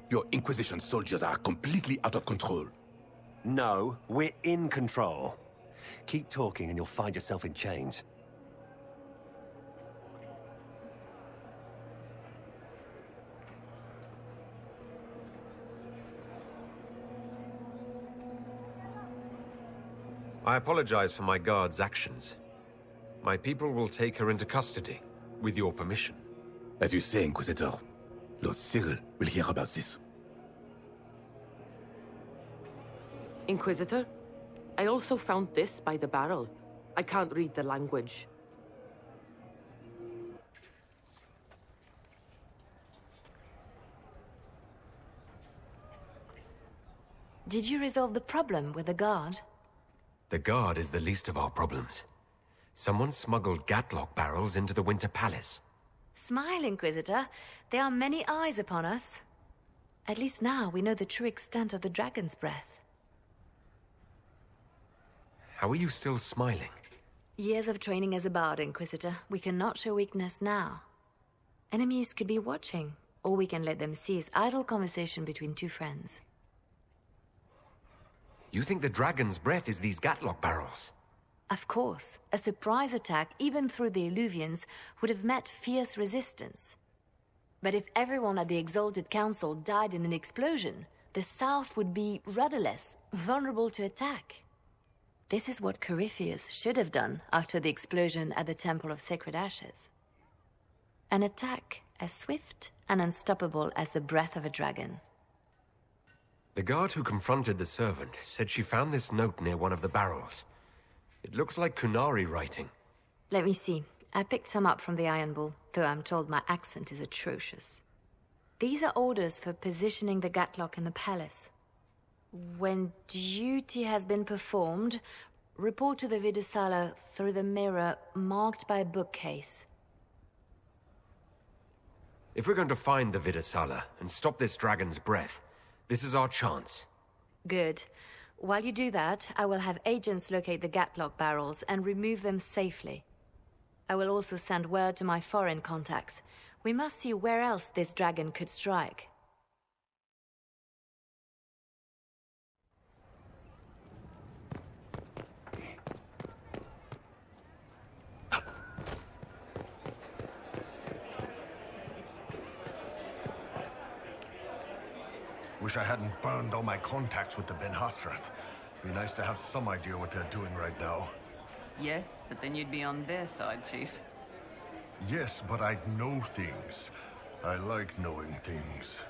Your Inquisition soldiers are completely out of control. No, we're in control. Keep talking and you'll find yourself in chains. I apologize for my guard's actions. My people will take her into custody, with your permission. As you say, Inquisitor, Lord Cyril will hear about this. Inquisitor, I also found this by the barrel. I can't read the language. Did you resolve the problem with the guard? The guard is the least of our problems. Someone smuggled Gatlock barrels into the Winter Palace. Smile, Inquisitor. There are many eyes upon us. At least now we know the true extent of the dragon's breath. How are you still smiling? Years of training as a bard, Inquisitor. We cannot show weakness now. Enemies could be watching, or we can let them seize idle conversation between two friends. You think the dragon's breath is these Gatlock barrels? Of course. A surprise attack, even through the Illuvians, would have met fierce resistance. But if everyone at the Exalted Council died in an explosion, the South would be rudderless, vulnerable to attack. This is what Corypheus should have done after the explosion at the Temple of Sacred Ashes. An attack as swift and unstoppable as the breath of a dragon. The guard who confronted the servant said she found this note near one of the barrels. It looks like Kunari writing. Let me see. I picked some up from the Iron Bull, though I'm told my accent is atrocious. These are orders for positioning the Gatlock in the palace. When duty has been performed, report to the Vidasala through the mirror marked by a bookcase. If we're going to find the Vidasala and stop this dragon's breath, this is our chance. Good. While you do that, I will have agents locate the Gatlock barrels and remove them safely. I will also send word to my foreign contacts. We must see where else this dragon could strike. Wish I hadn't burned all my contacts with the Ben Hasrath. Be nice to have some idea what they're doing right now. Yeah, but then you'd be on their side, Chief. Yes, but I'd know things. I like knowing things.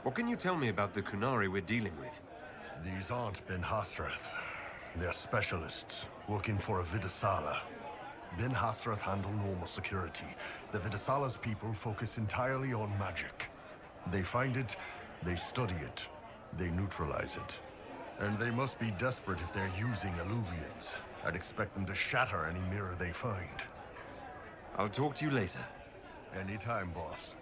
What can you tell me about the Kunari we're dealing with? These aren't Ben Hasrath. They're specialists, working for a Vidasala. Ben Hasrath handle normal security. The Vidasala's people focus entirely on magic. They find it, they study it, they neutralize it. And they must be desperate if they're using Illuvians. I'd expect them to shatter any mirror they find. I'll talk to you later. Anytime, boss.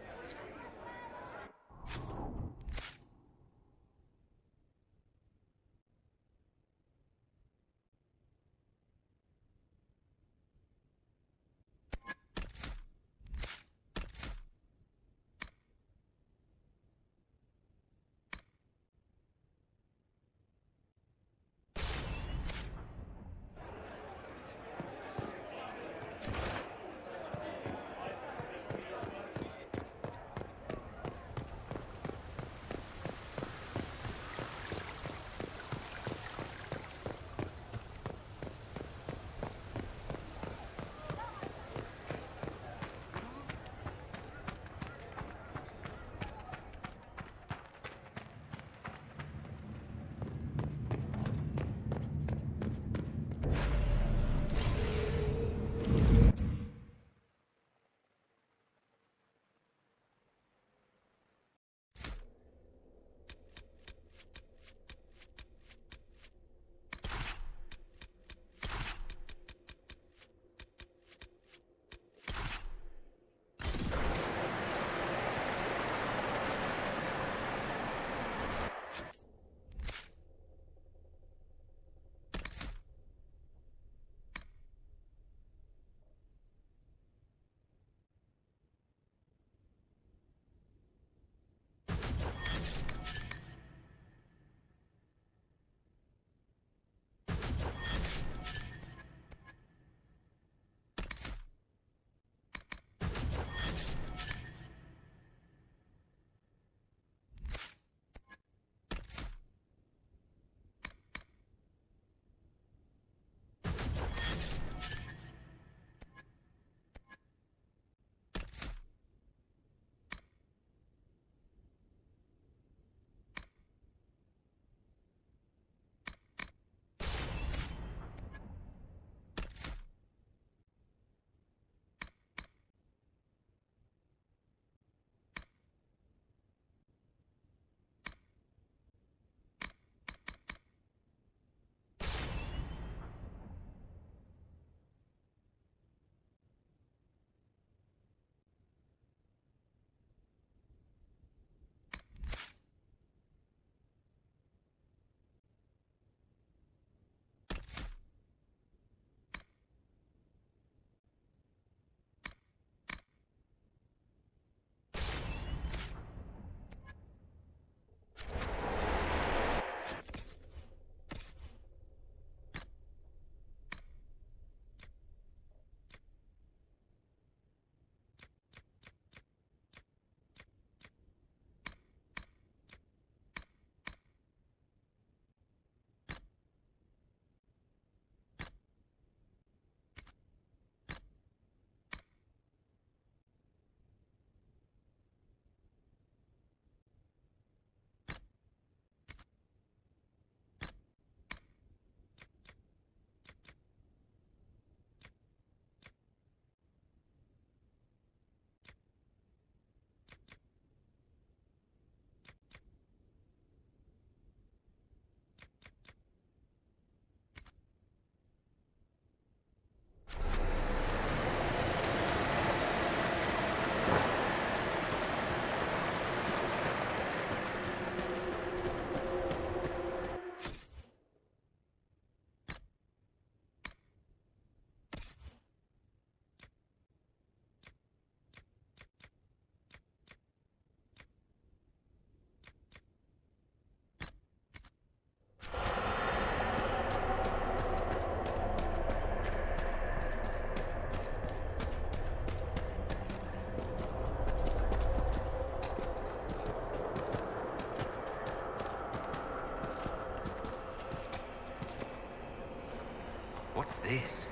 What's this?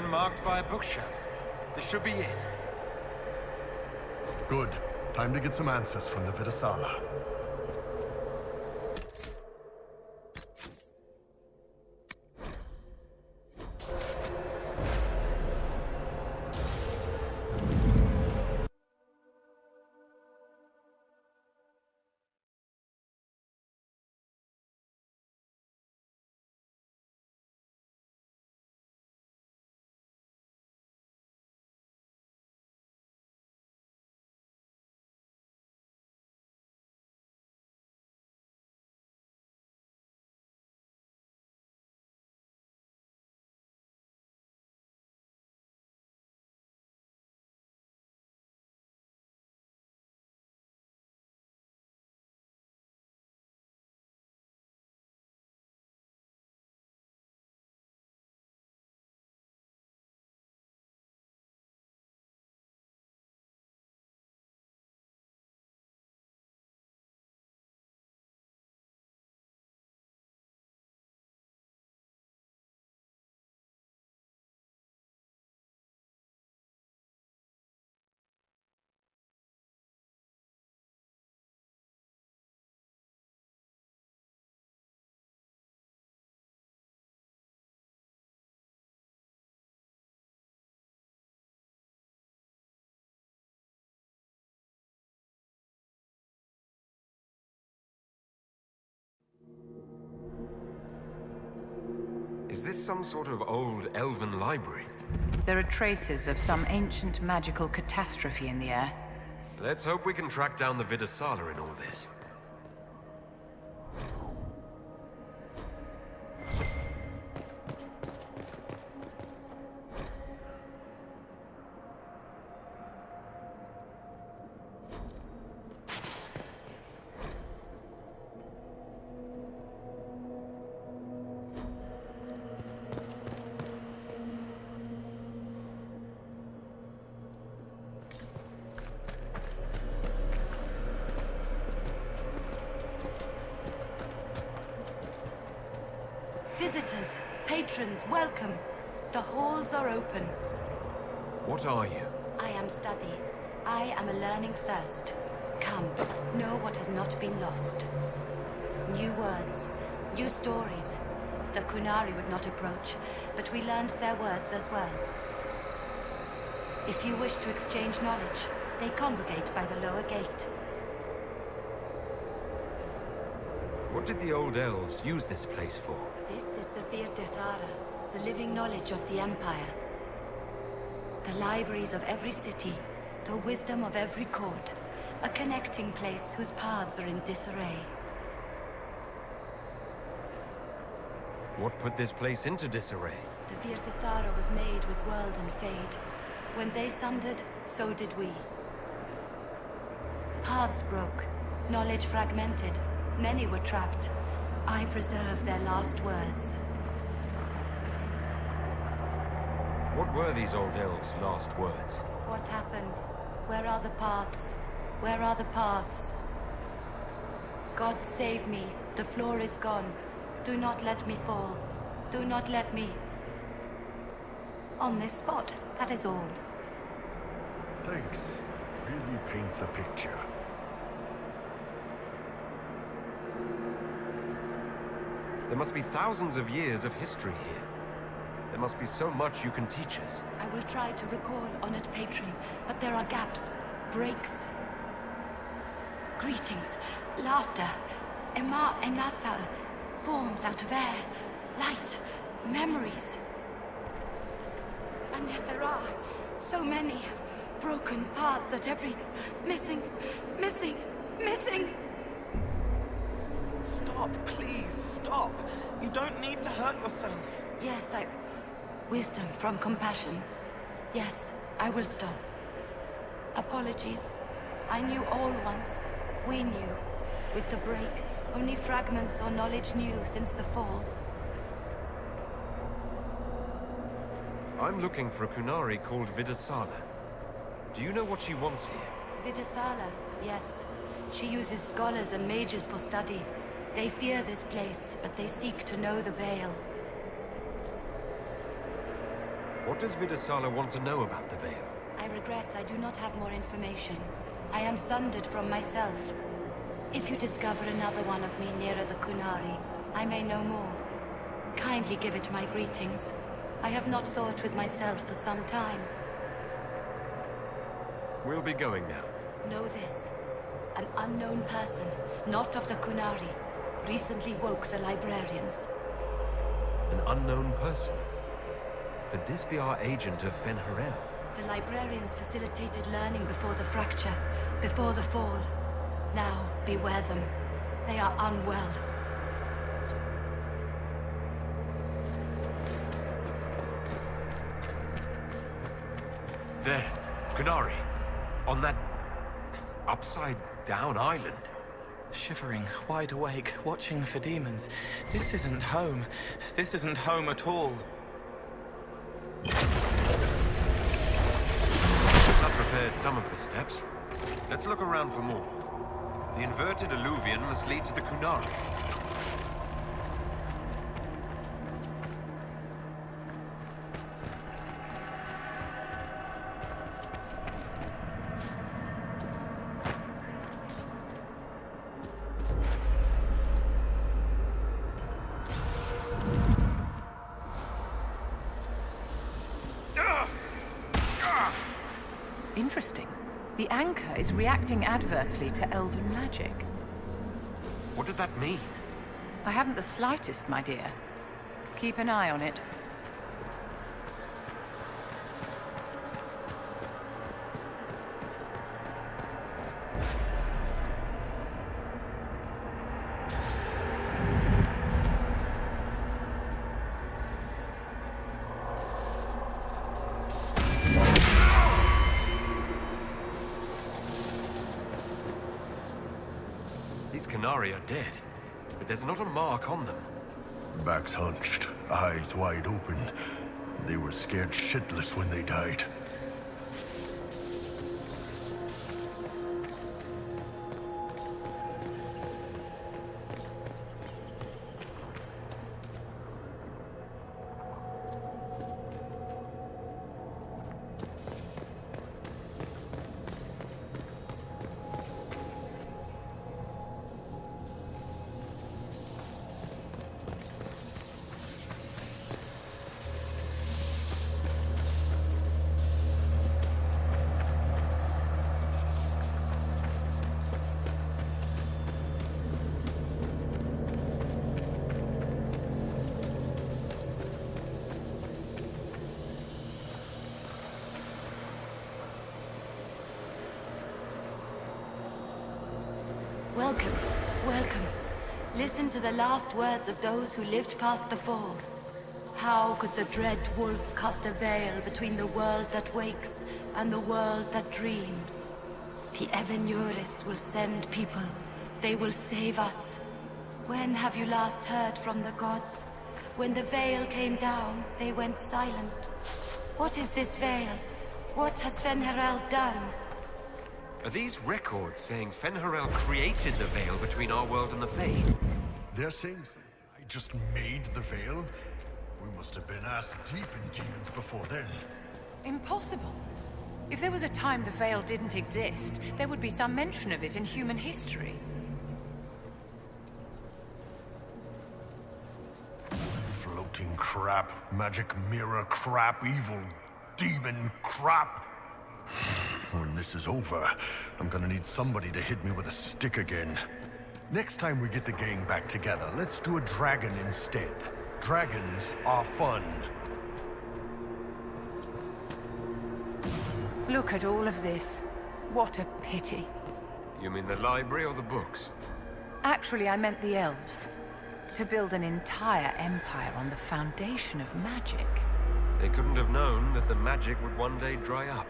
Marked by a bookshelf. This should be it. Good. Time to get some answers from the Vidasala. Is this some sort of old elven library? There are traces of some ancient magical catastrophe in the air. Let's hope we can track down the Vidasala in all this. Visitors, patrons, welcome. The halls are open. What are you? I am study. I am a learning thirst. Come, know what has not been lost. New words, new stories. The Kunari would not approach, but we learned their words as well. If you wish to exchange knowledge, they congregate by the lower gate. What did the old elves use this place for? This is the Virdirthara, the living knowledge of the Empire. The libraries of every city, the wisdom of every court, a connecting place whose paths are in disarray. What put this place into disarray? The Virdirthara was made with world and fade. When they sundered, so did we. Paths broke, knowledge fragmented, many were trapped. I preserved their last words. What were these old elves' last words? What happened? Where are the paths? Where are the paths? God save me. The floor is gone. Do not let me fall. Do not let me... On this spot, that is all. Thanks. Really paints a picture. There must be thousands of years of history here. There must be so much you can teach us. I will try to recall, honored patron, but there are gaps, breaks. Greetings, laughter, Ema Enasal, forms out of air, light, memories. And yet there are so many broken paths at every... missing. Stop, please, stop. You don't need to hurt yourself. Yes, wisdom from compassion. Yes, I will stop. Apologies. I knew all once. We knew. With the break, only fragments or knowledge new since the fall. I'm looking for a Kunari called Vidasala. Do you know what she wants here? Vidasala, yes. She uses scholars and mages for study. They fear this place, but they seek to know the Veil. What does Vidasala want to know about the Veil? I regret I do not have more information. I am sundered from myself. If you discover another one of me nearer the Kunari, I may know more. Kindly give it my greetings. I have not thought with myself for some time. We'll be going now. Know this. An unknown person, not of the Kunari, recently woke the librarians. An unknown person? Could this be our agent of Fen'Harel? The librarians facilitated learning before the fracture, before the fall. Now, beware them. They are unwell. There, Kunari. On that upside-down island. Shivering, wide awake, watching for demons. This isn't home. This isn't home at all. That prepared some of the steps. Let's look around for more. The inverted alluvion must lead to the Kunari. Interesting. The anchor is reacting adversely to elven magic. What does that mean? I haven't the slightest, my dear. Keep an eye on it. These Kunari are dead, but there's not a mark on them. Backs hunched, eyes wide open. They were scared shitless when they died. Welcome, welcome. Listen to the last words of those who lived past the fall. How could the dread wolf cast a veil between the world that wakes and the world that dreams? The Evenuris will send people. They will save us. When have you last heard from the gods? When the veil came down, they went silent. What is this veil? What has Fen'Harel done? Are these records saying Fen'Harel created the veil between our world and the Fade? They're saying I just made the veil? We must have been ass deep in demons before then. Impossible. If there was a time the Veil didn't exist, there would be some mention of it in human history. Floating crap, magic mirror crap, evil demon crap. When this is over, I'm gonna need somebody to hit me with a stick again. Next time we get the gang back together, let's do a dragon instead. Dragons are fun. Look at all of this. What a pity. You mean the library or the books? Actually, I meant the elves. To build an entire empire on the foundation of magic. They couldn't have known that the magic would one day dry up.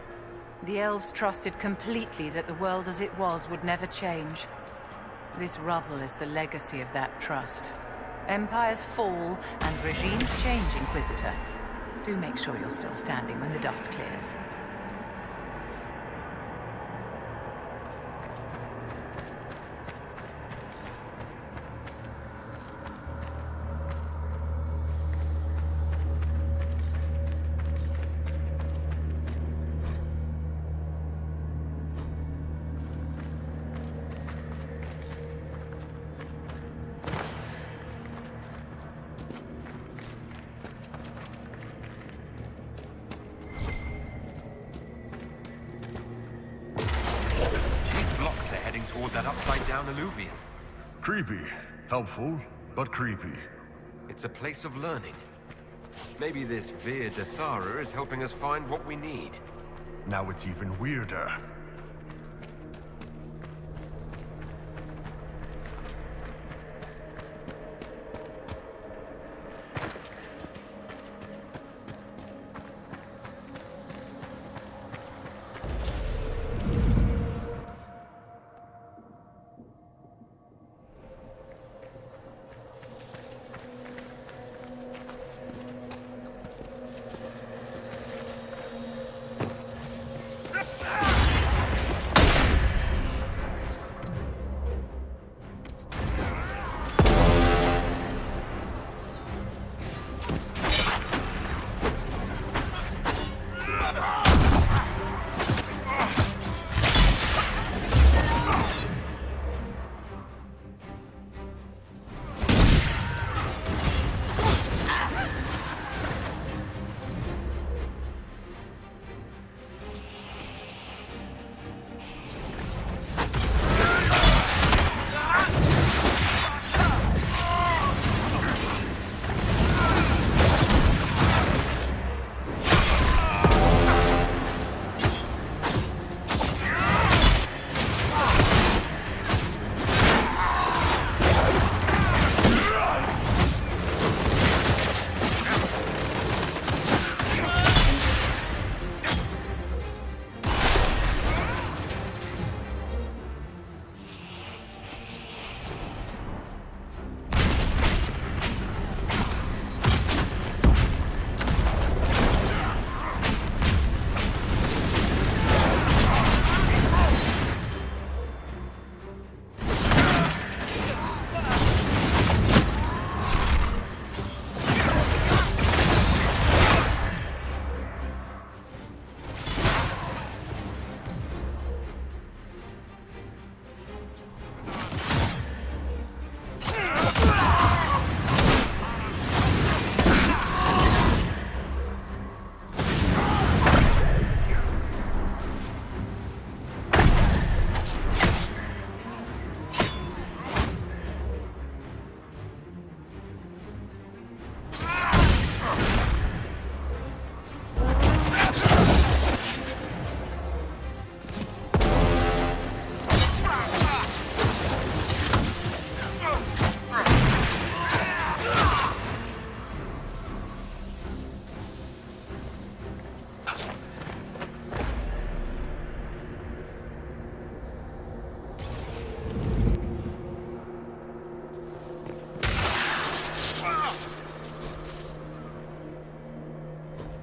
The elves trusted completely that the world as it was would never change. This rubble is the legacy of that trust. Empires fall and regimes change, Inquisitor. Do make sure you're still standing when the dust clears. Toward that upside-down alluvium. Creepy. Helpful, but creepy. It's a place of learning. Maybe this Vir Dathara is helping us find what we need. Now it's even weirder.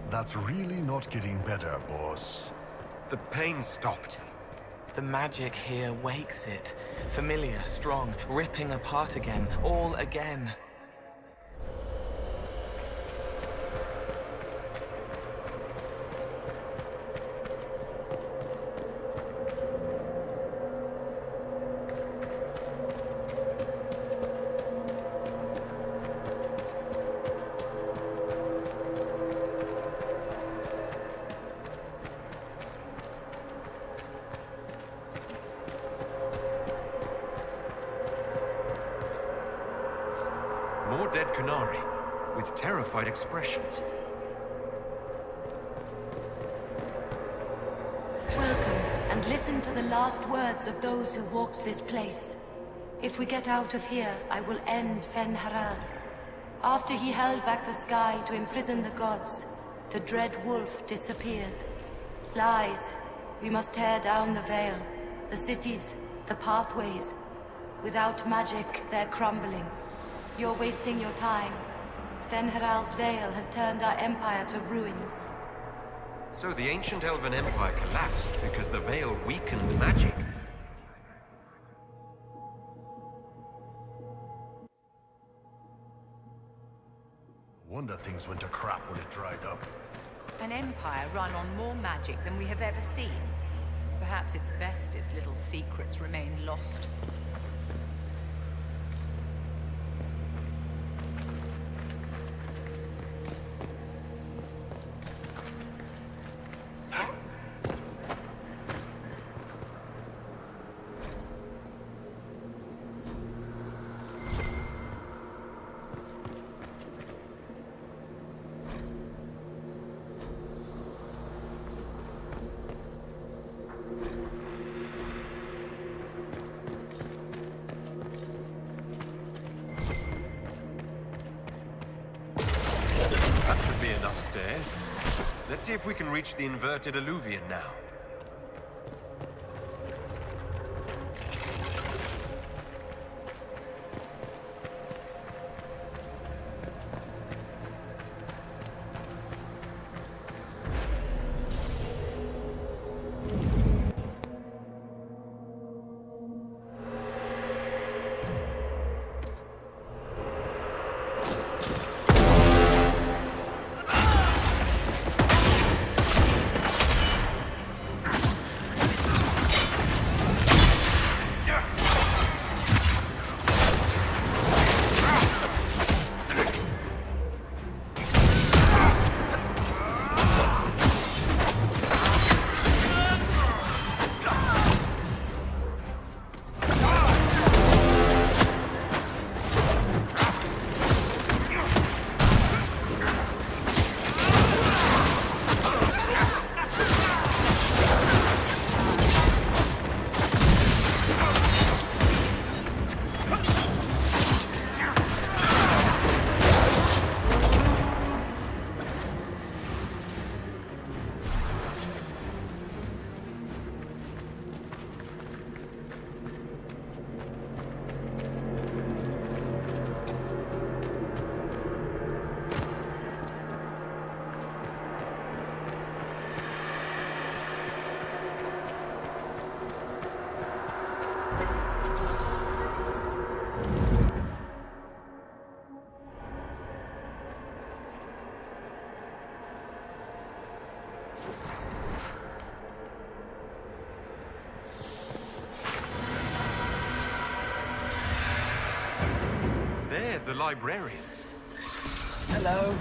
That's really not getting better, boss. The pain stopped. The magic here wakes it. Familiar, strong, ripping apart again, all again. More dead Canari, with terrified expressions. Welcome, and listen to the last words of those who walked this place. If we get out of here, I will end Fen-Haral. After he held back the sky to imprison the gods, the dread wolf disappeared. Lies, We must tear down the Veil, the cities, the pathways. Without magic, they're crumbling. You're wasting your time. Fen'Haral's Veil has turned our empire to ruins. So the ancient Elven Empire collapsed because the Veil weakened magic. Wonder things went to crap when it dried up. An empire run on more magic than we have ever seen. Perhaps it's best its little secrets remain lost. Let's see if we can reach the inverted alluvion now. The librarians. Hello.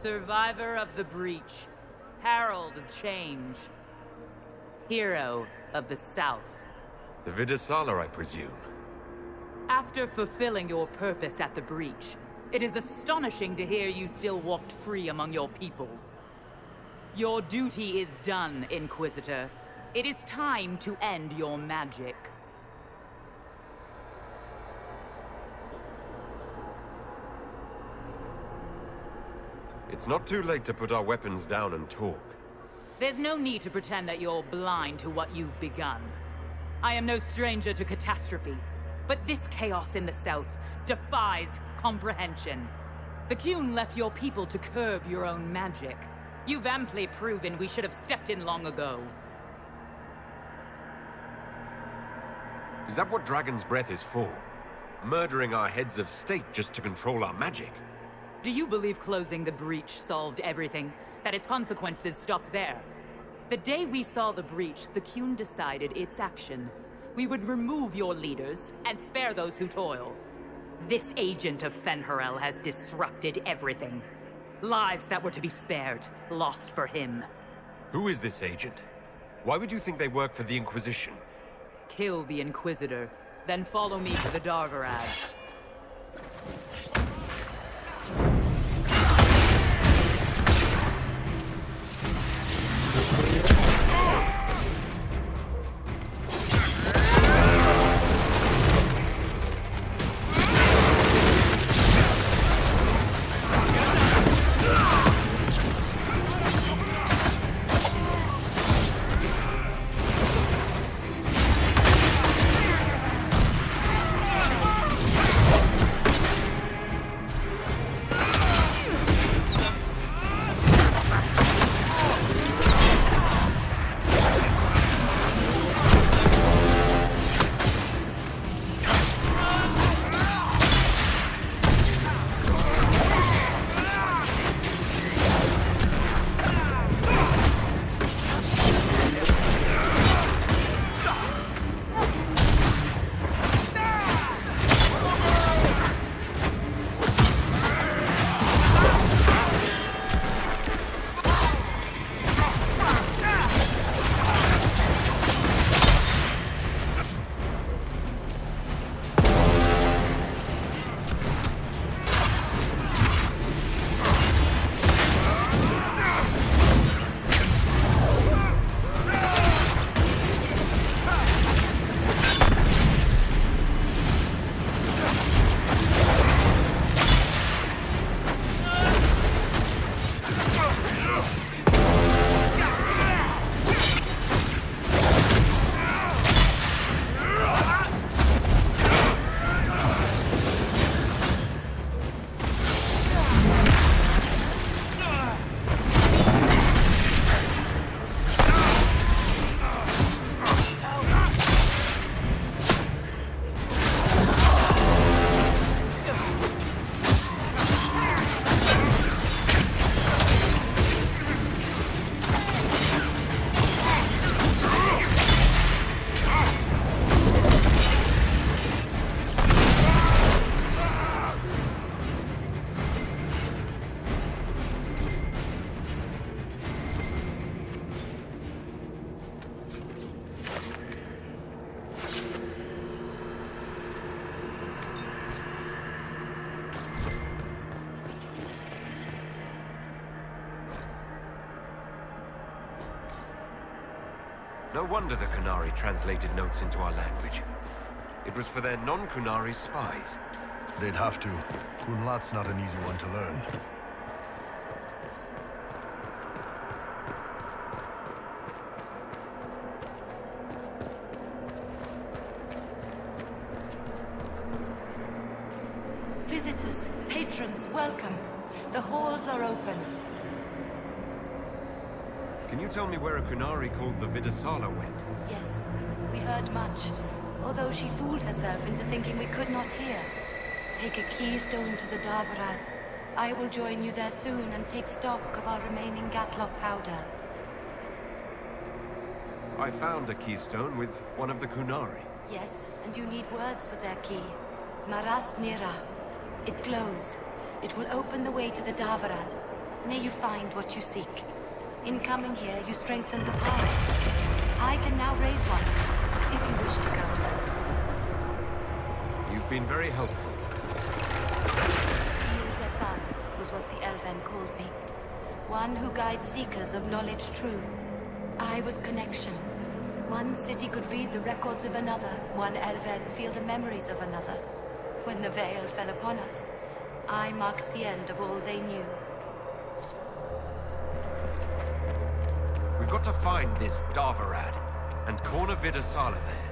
Survivor of the breach. Herald of change. Hero of the South. The Vidisala, I presume. After fulfilling your purpose at the breach, it is astonishing to hear you still walked free among your people. Your duty is done, Inquisitor. It is time to end your magic. It's not too late to put our weapons down and talk. There's no need to pretend that you're blind to what you've begun. I am no stranger to catastrophe, but this chaos in the South defies comprehension. The Qun left your people to curb your own magic. You've amply proven we should have stepped in long ago. Is that what Dragon's Breath is for? Murdering our heads of state just to control our magic? Do you believe closing the breach solved everything? That its consequences stopped there? The day we saw the breach, the Qun decided its action. We would remove your leaders and spare those who toil. This agent of Fen'Harel has disrupted everything. Lives that were to be spared, lost for him. Who is this agent? Why would you think they work for the Inquisition? Kill the Inquisitor, then follow me to the Darvarad. No wonder the Qunari translated notes into our language. It was for their non-Qunari spies. They'd have to. Kunlat's not an easy one to learn. Visitors, patrons, welcome. The halls are open. Can you tell me where a Qunari called the Vidisala went? Yes, we heard much, although she fooled herself into thinking we could not hear. Take a keystone to the Darvarad. I will join you there soon and take stock of our remaining Gatlock powder. I found a keystone with one of the Qunari. Yes, and you need words for their key. Maras Nira. It glows. It will open the way to the Darvarad. May you find what you seek. In coming here, you strengthened the paths. I can now raise one, if you wish to go. You've been very helpful. Yildathan was what the Elven called me. One who guides seekers of knowledge true. I was connection. One city could read the records of another, one Elven feel the memories of another. When the veil fell upon us, I marked the end of all they knew. We've got to find this Darvarad and corner Vidasala there.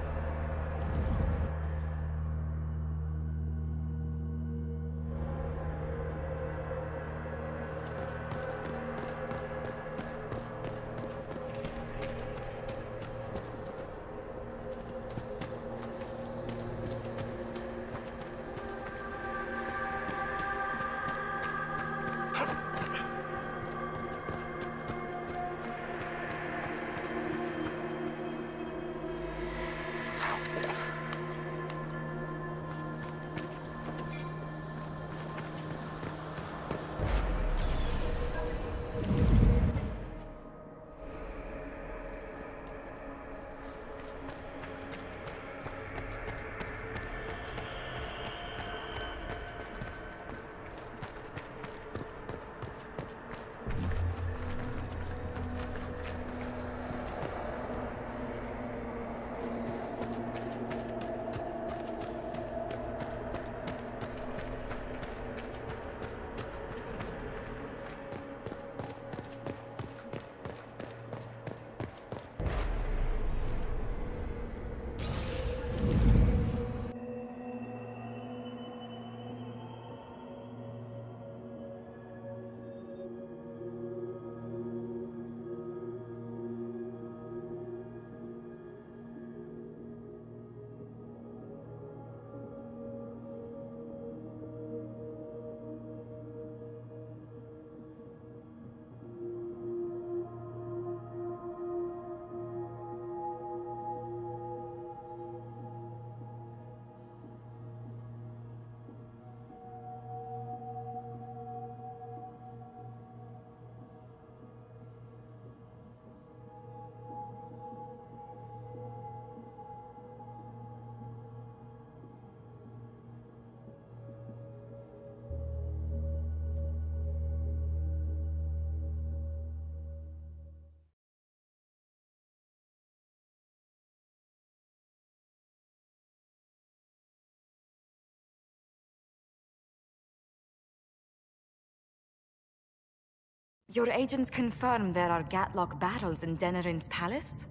Your agents confirm there are Gatlock barrels in Denerim's palace?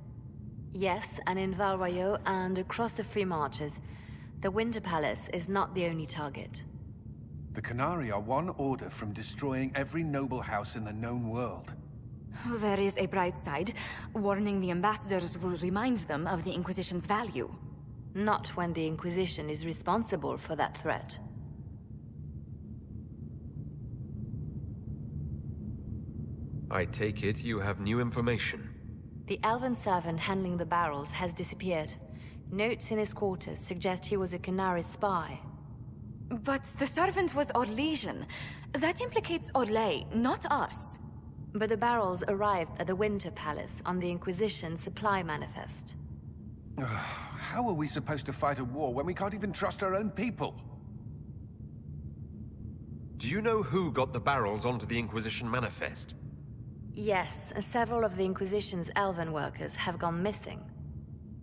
Yes, and in Val Royeaux and across the Free Marches. The Winter Palace is not the only target. The Canari are one order from destroying every noble house in the known world. Oh, there is a bright side. Warning the ambassadors will remind them of the Inquisition's value. Not when the Inquisition is responsible for that threat. I take it you have new information. The elven servant handling the barrels has disappeared. Notes in his quarters suggest he was a Canari spy. But the servant was Orlesian. That implicates Orlais, not us. But the barrels arrived at the Winter Palace on the Inquisition supply manifest. How are we supposed to fight a war when we can't even trust our own people? Do you know who got the barrels onto the Inquisition manifest? Yes, several of the Inquisition's elven workers have gone missing.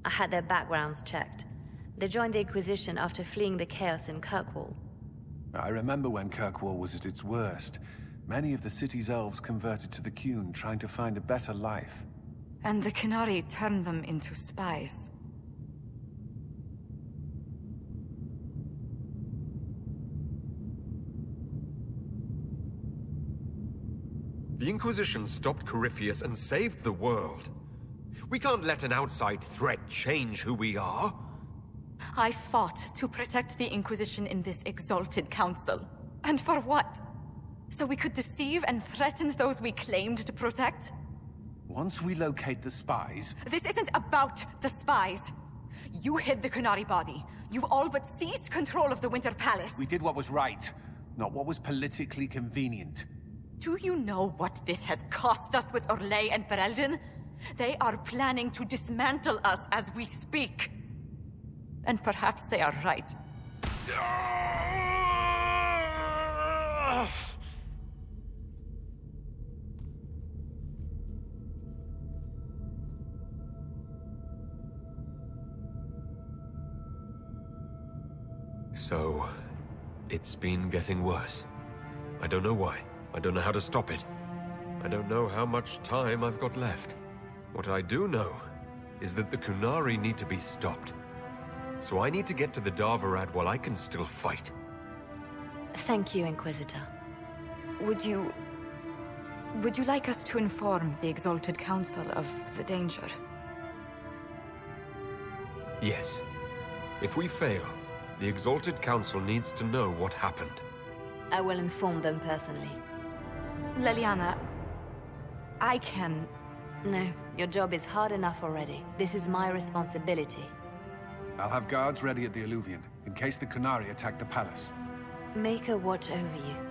I had their backgrounds checked. They joined the Inquisition after fleeing the chaos in Kirkwall. I remember when Kirkwall was at its worst. Many of the city's elves converted to the Qun, trying to find a better life. And the Canari turned them into spies. The Inquisition stopped Corypheus and saved the world. We can't let an outside threat change who we are. I fought to protect the Inquisition in this exalted council. And for what? So we could deceive and threaten those we claimed to protect? Once we locate the spies... This isn't about the spies. You hid the Canari body. You've all but seized control of the Winter Palace. We did what was right, not what was politically convenient. Do you know what this has cost us with Orlais and Ferelden? They are planning to dismantle us as we speak. And perhaps they are right. So, it's been getting worse. I don't know why. I don't know how to stop it. I don't know how much time I've got left. What I do know is that the Kunari need to be stopped. So I need to get to the Darvarad while I can still fight. Thank you, Inquisitor. Would you like us to inform the Exalted Council of the danger? Yes. If we fail, the Exalted Council needs to know what happened. I will inform them personally. Leliana, I can... No, your job is hard enough already. This is my responsibility. I'll have guards ready at the Alluvion, in case the Kunari attack the palace. Make her watch over you.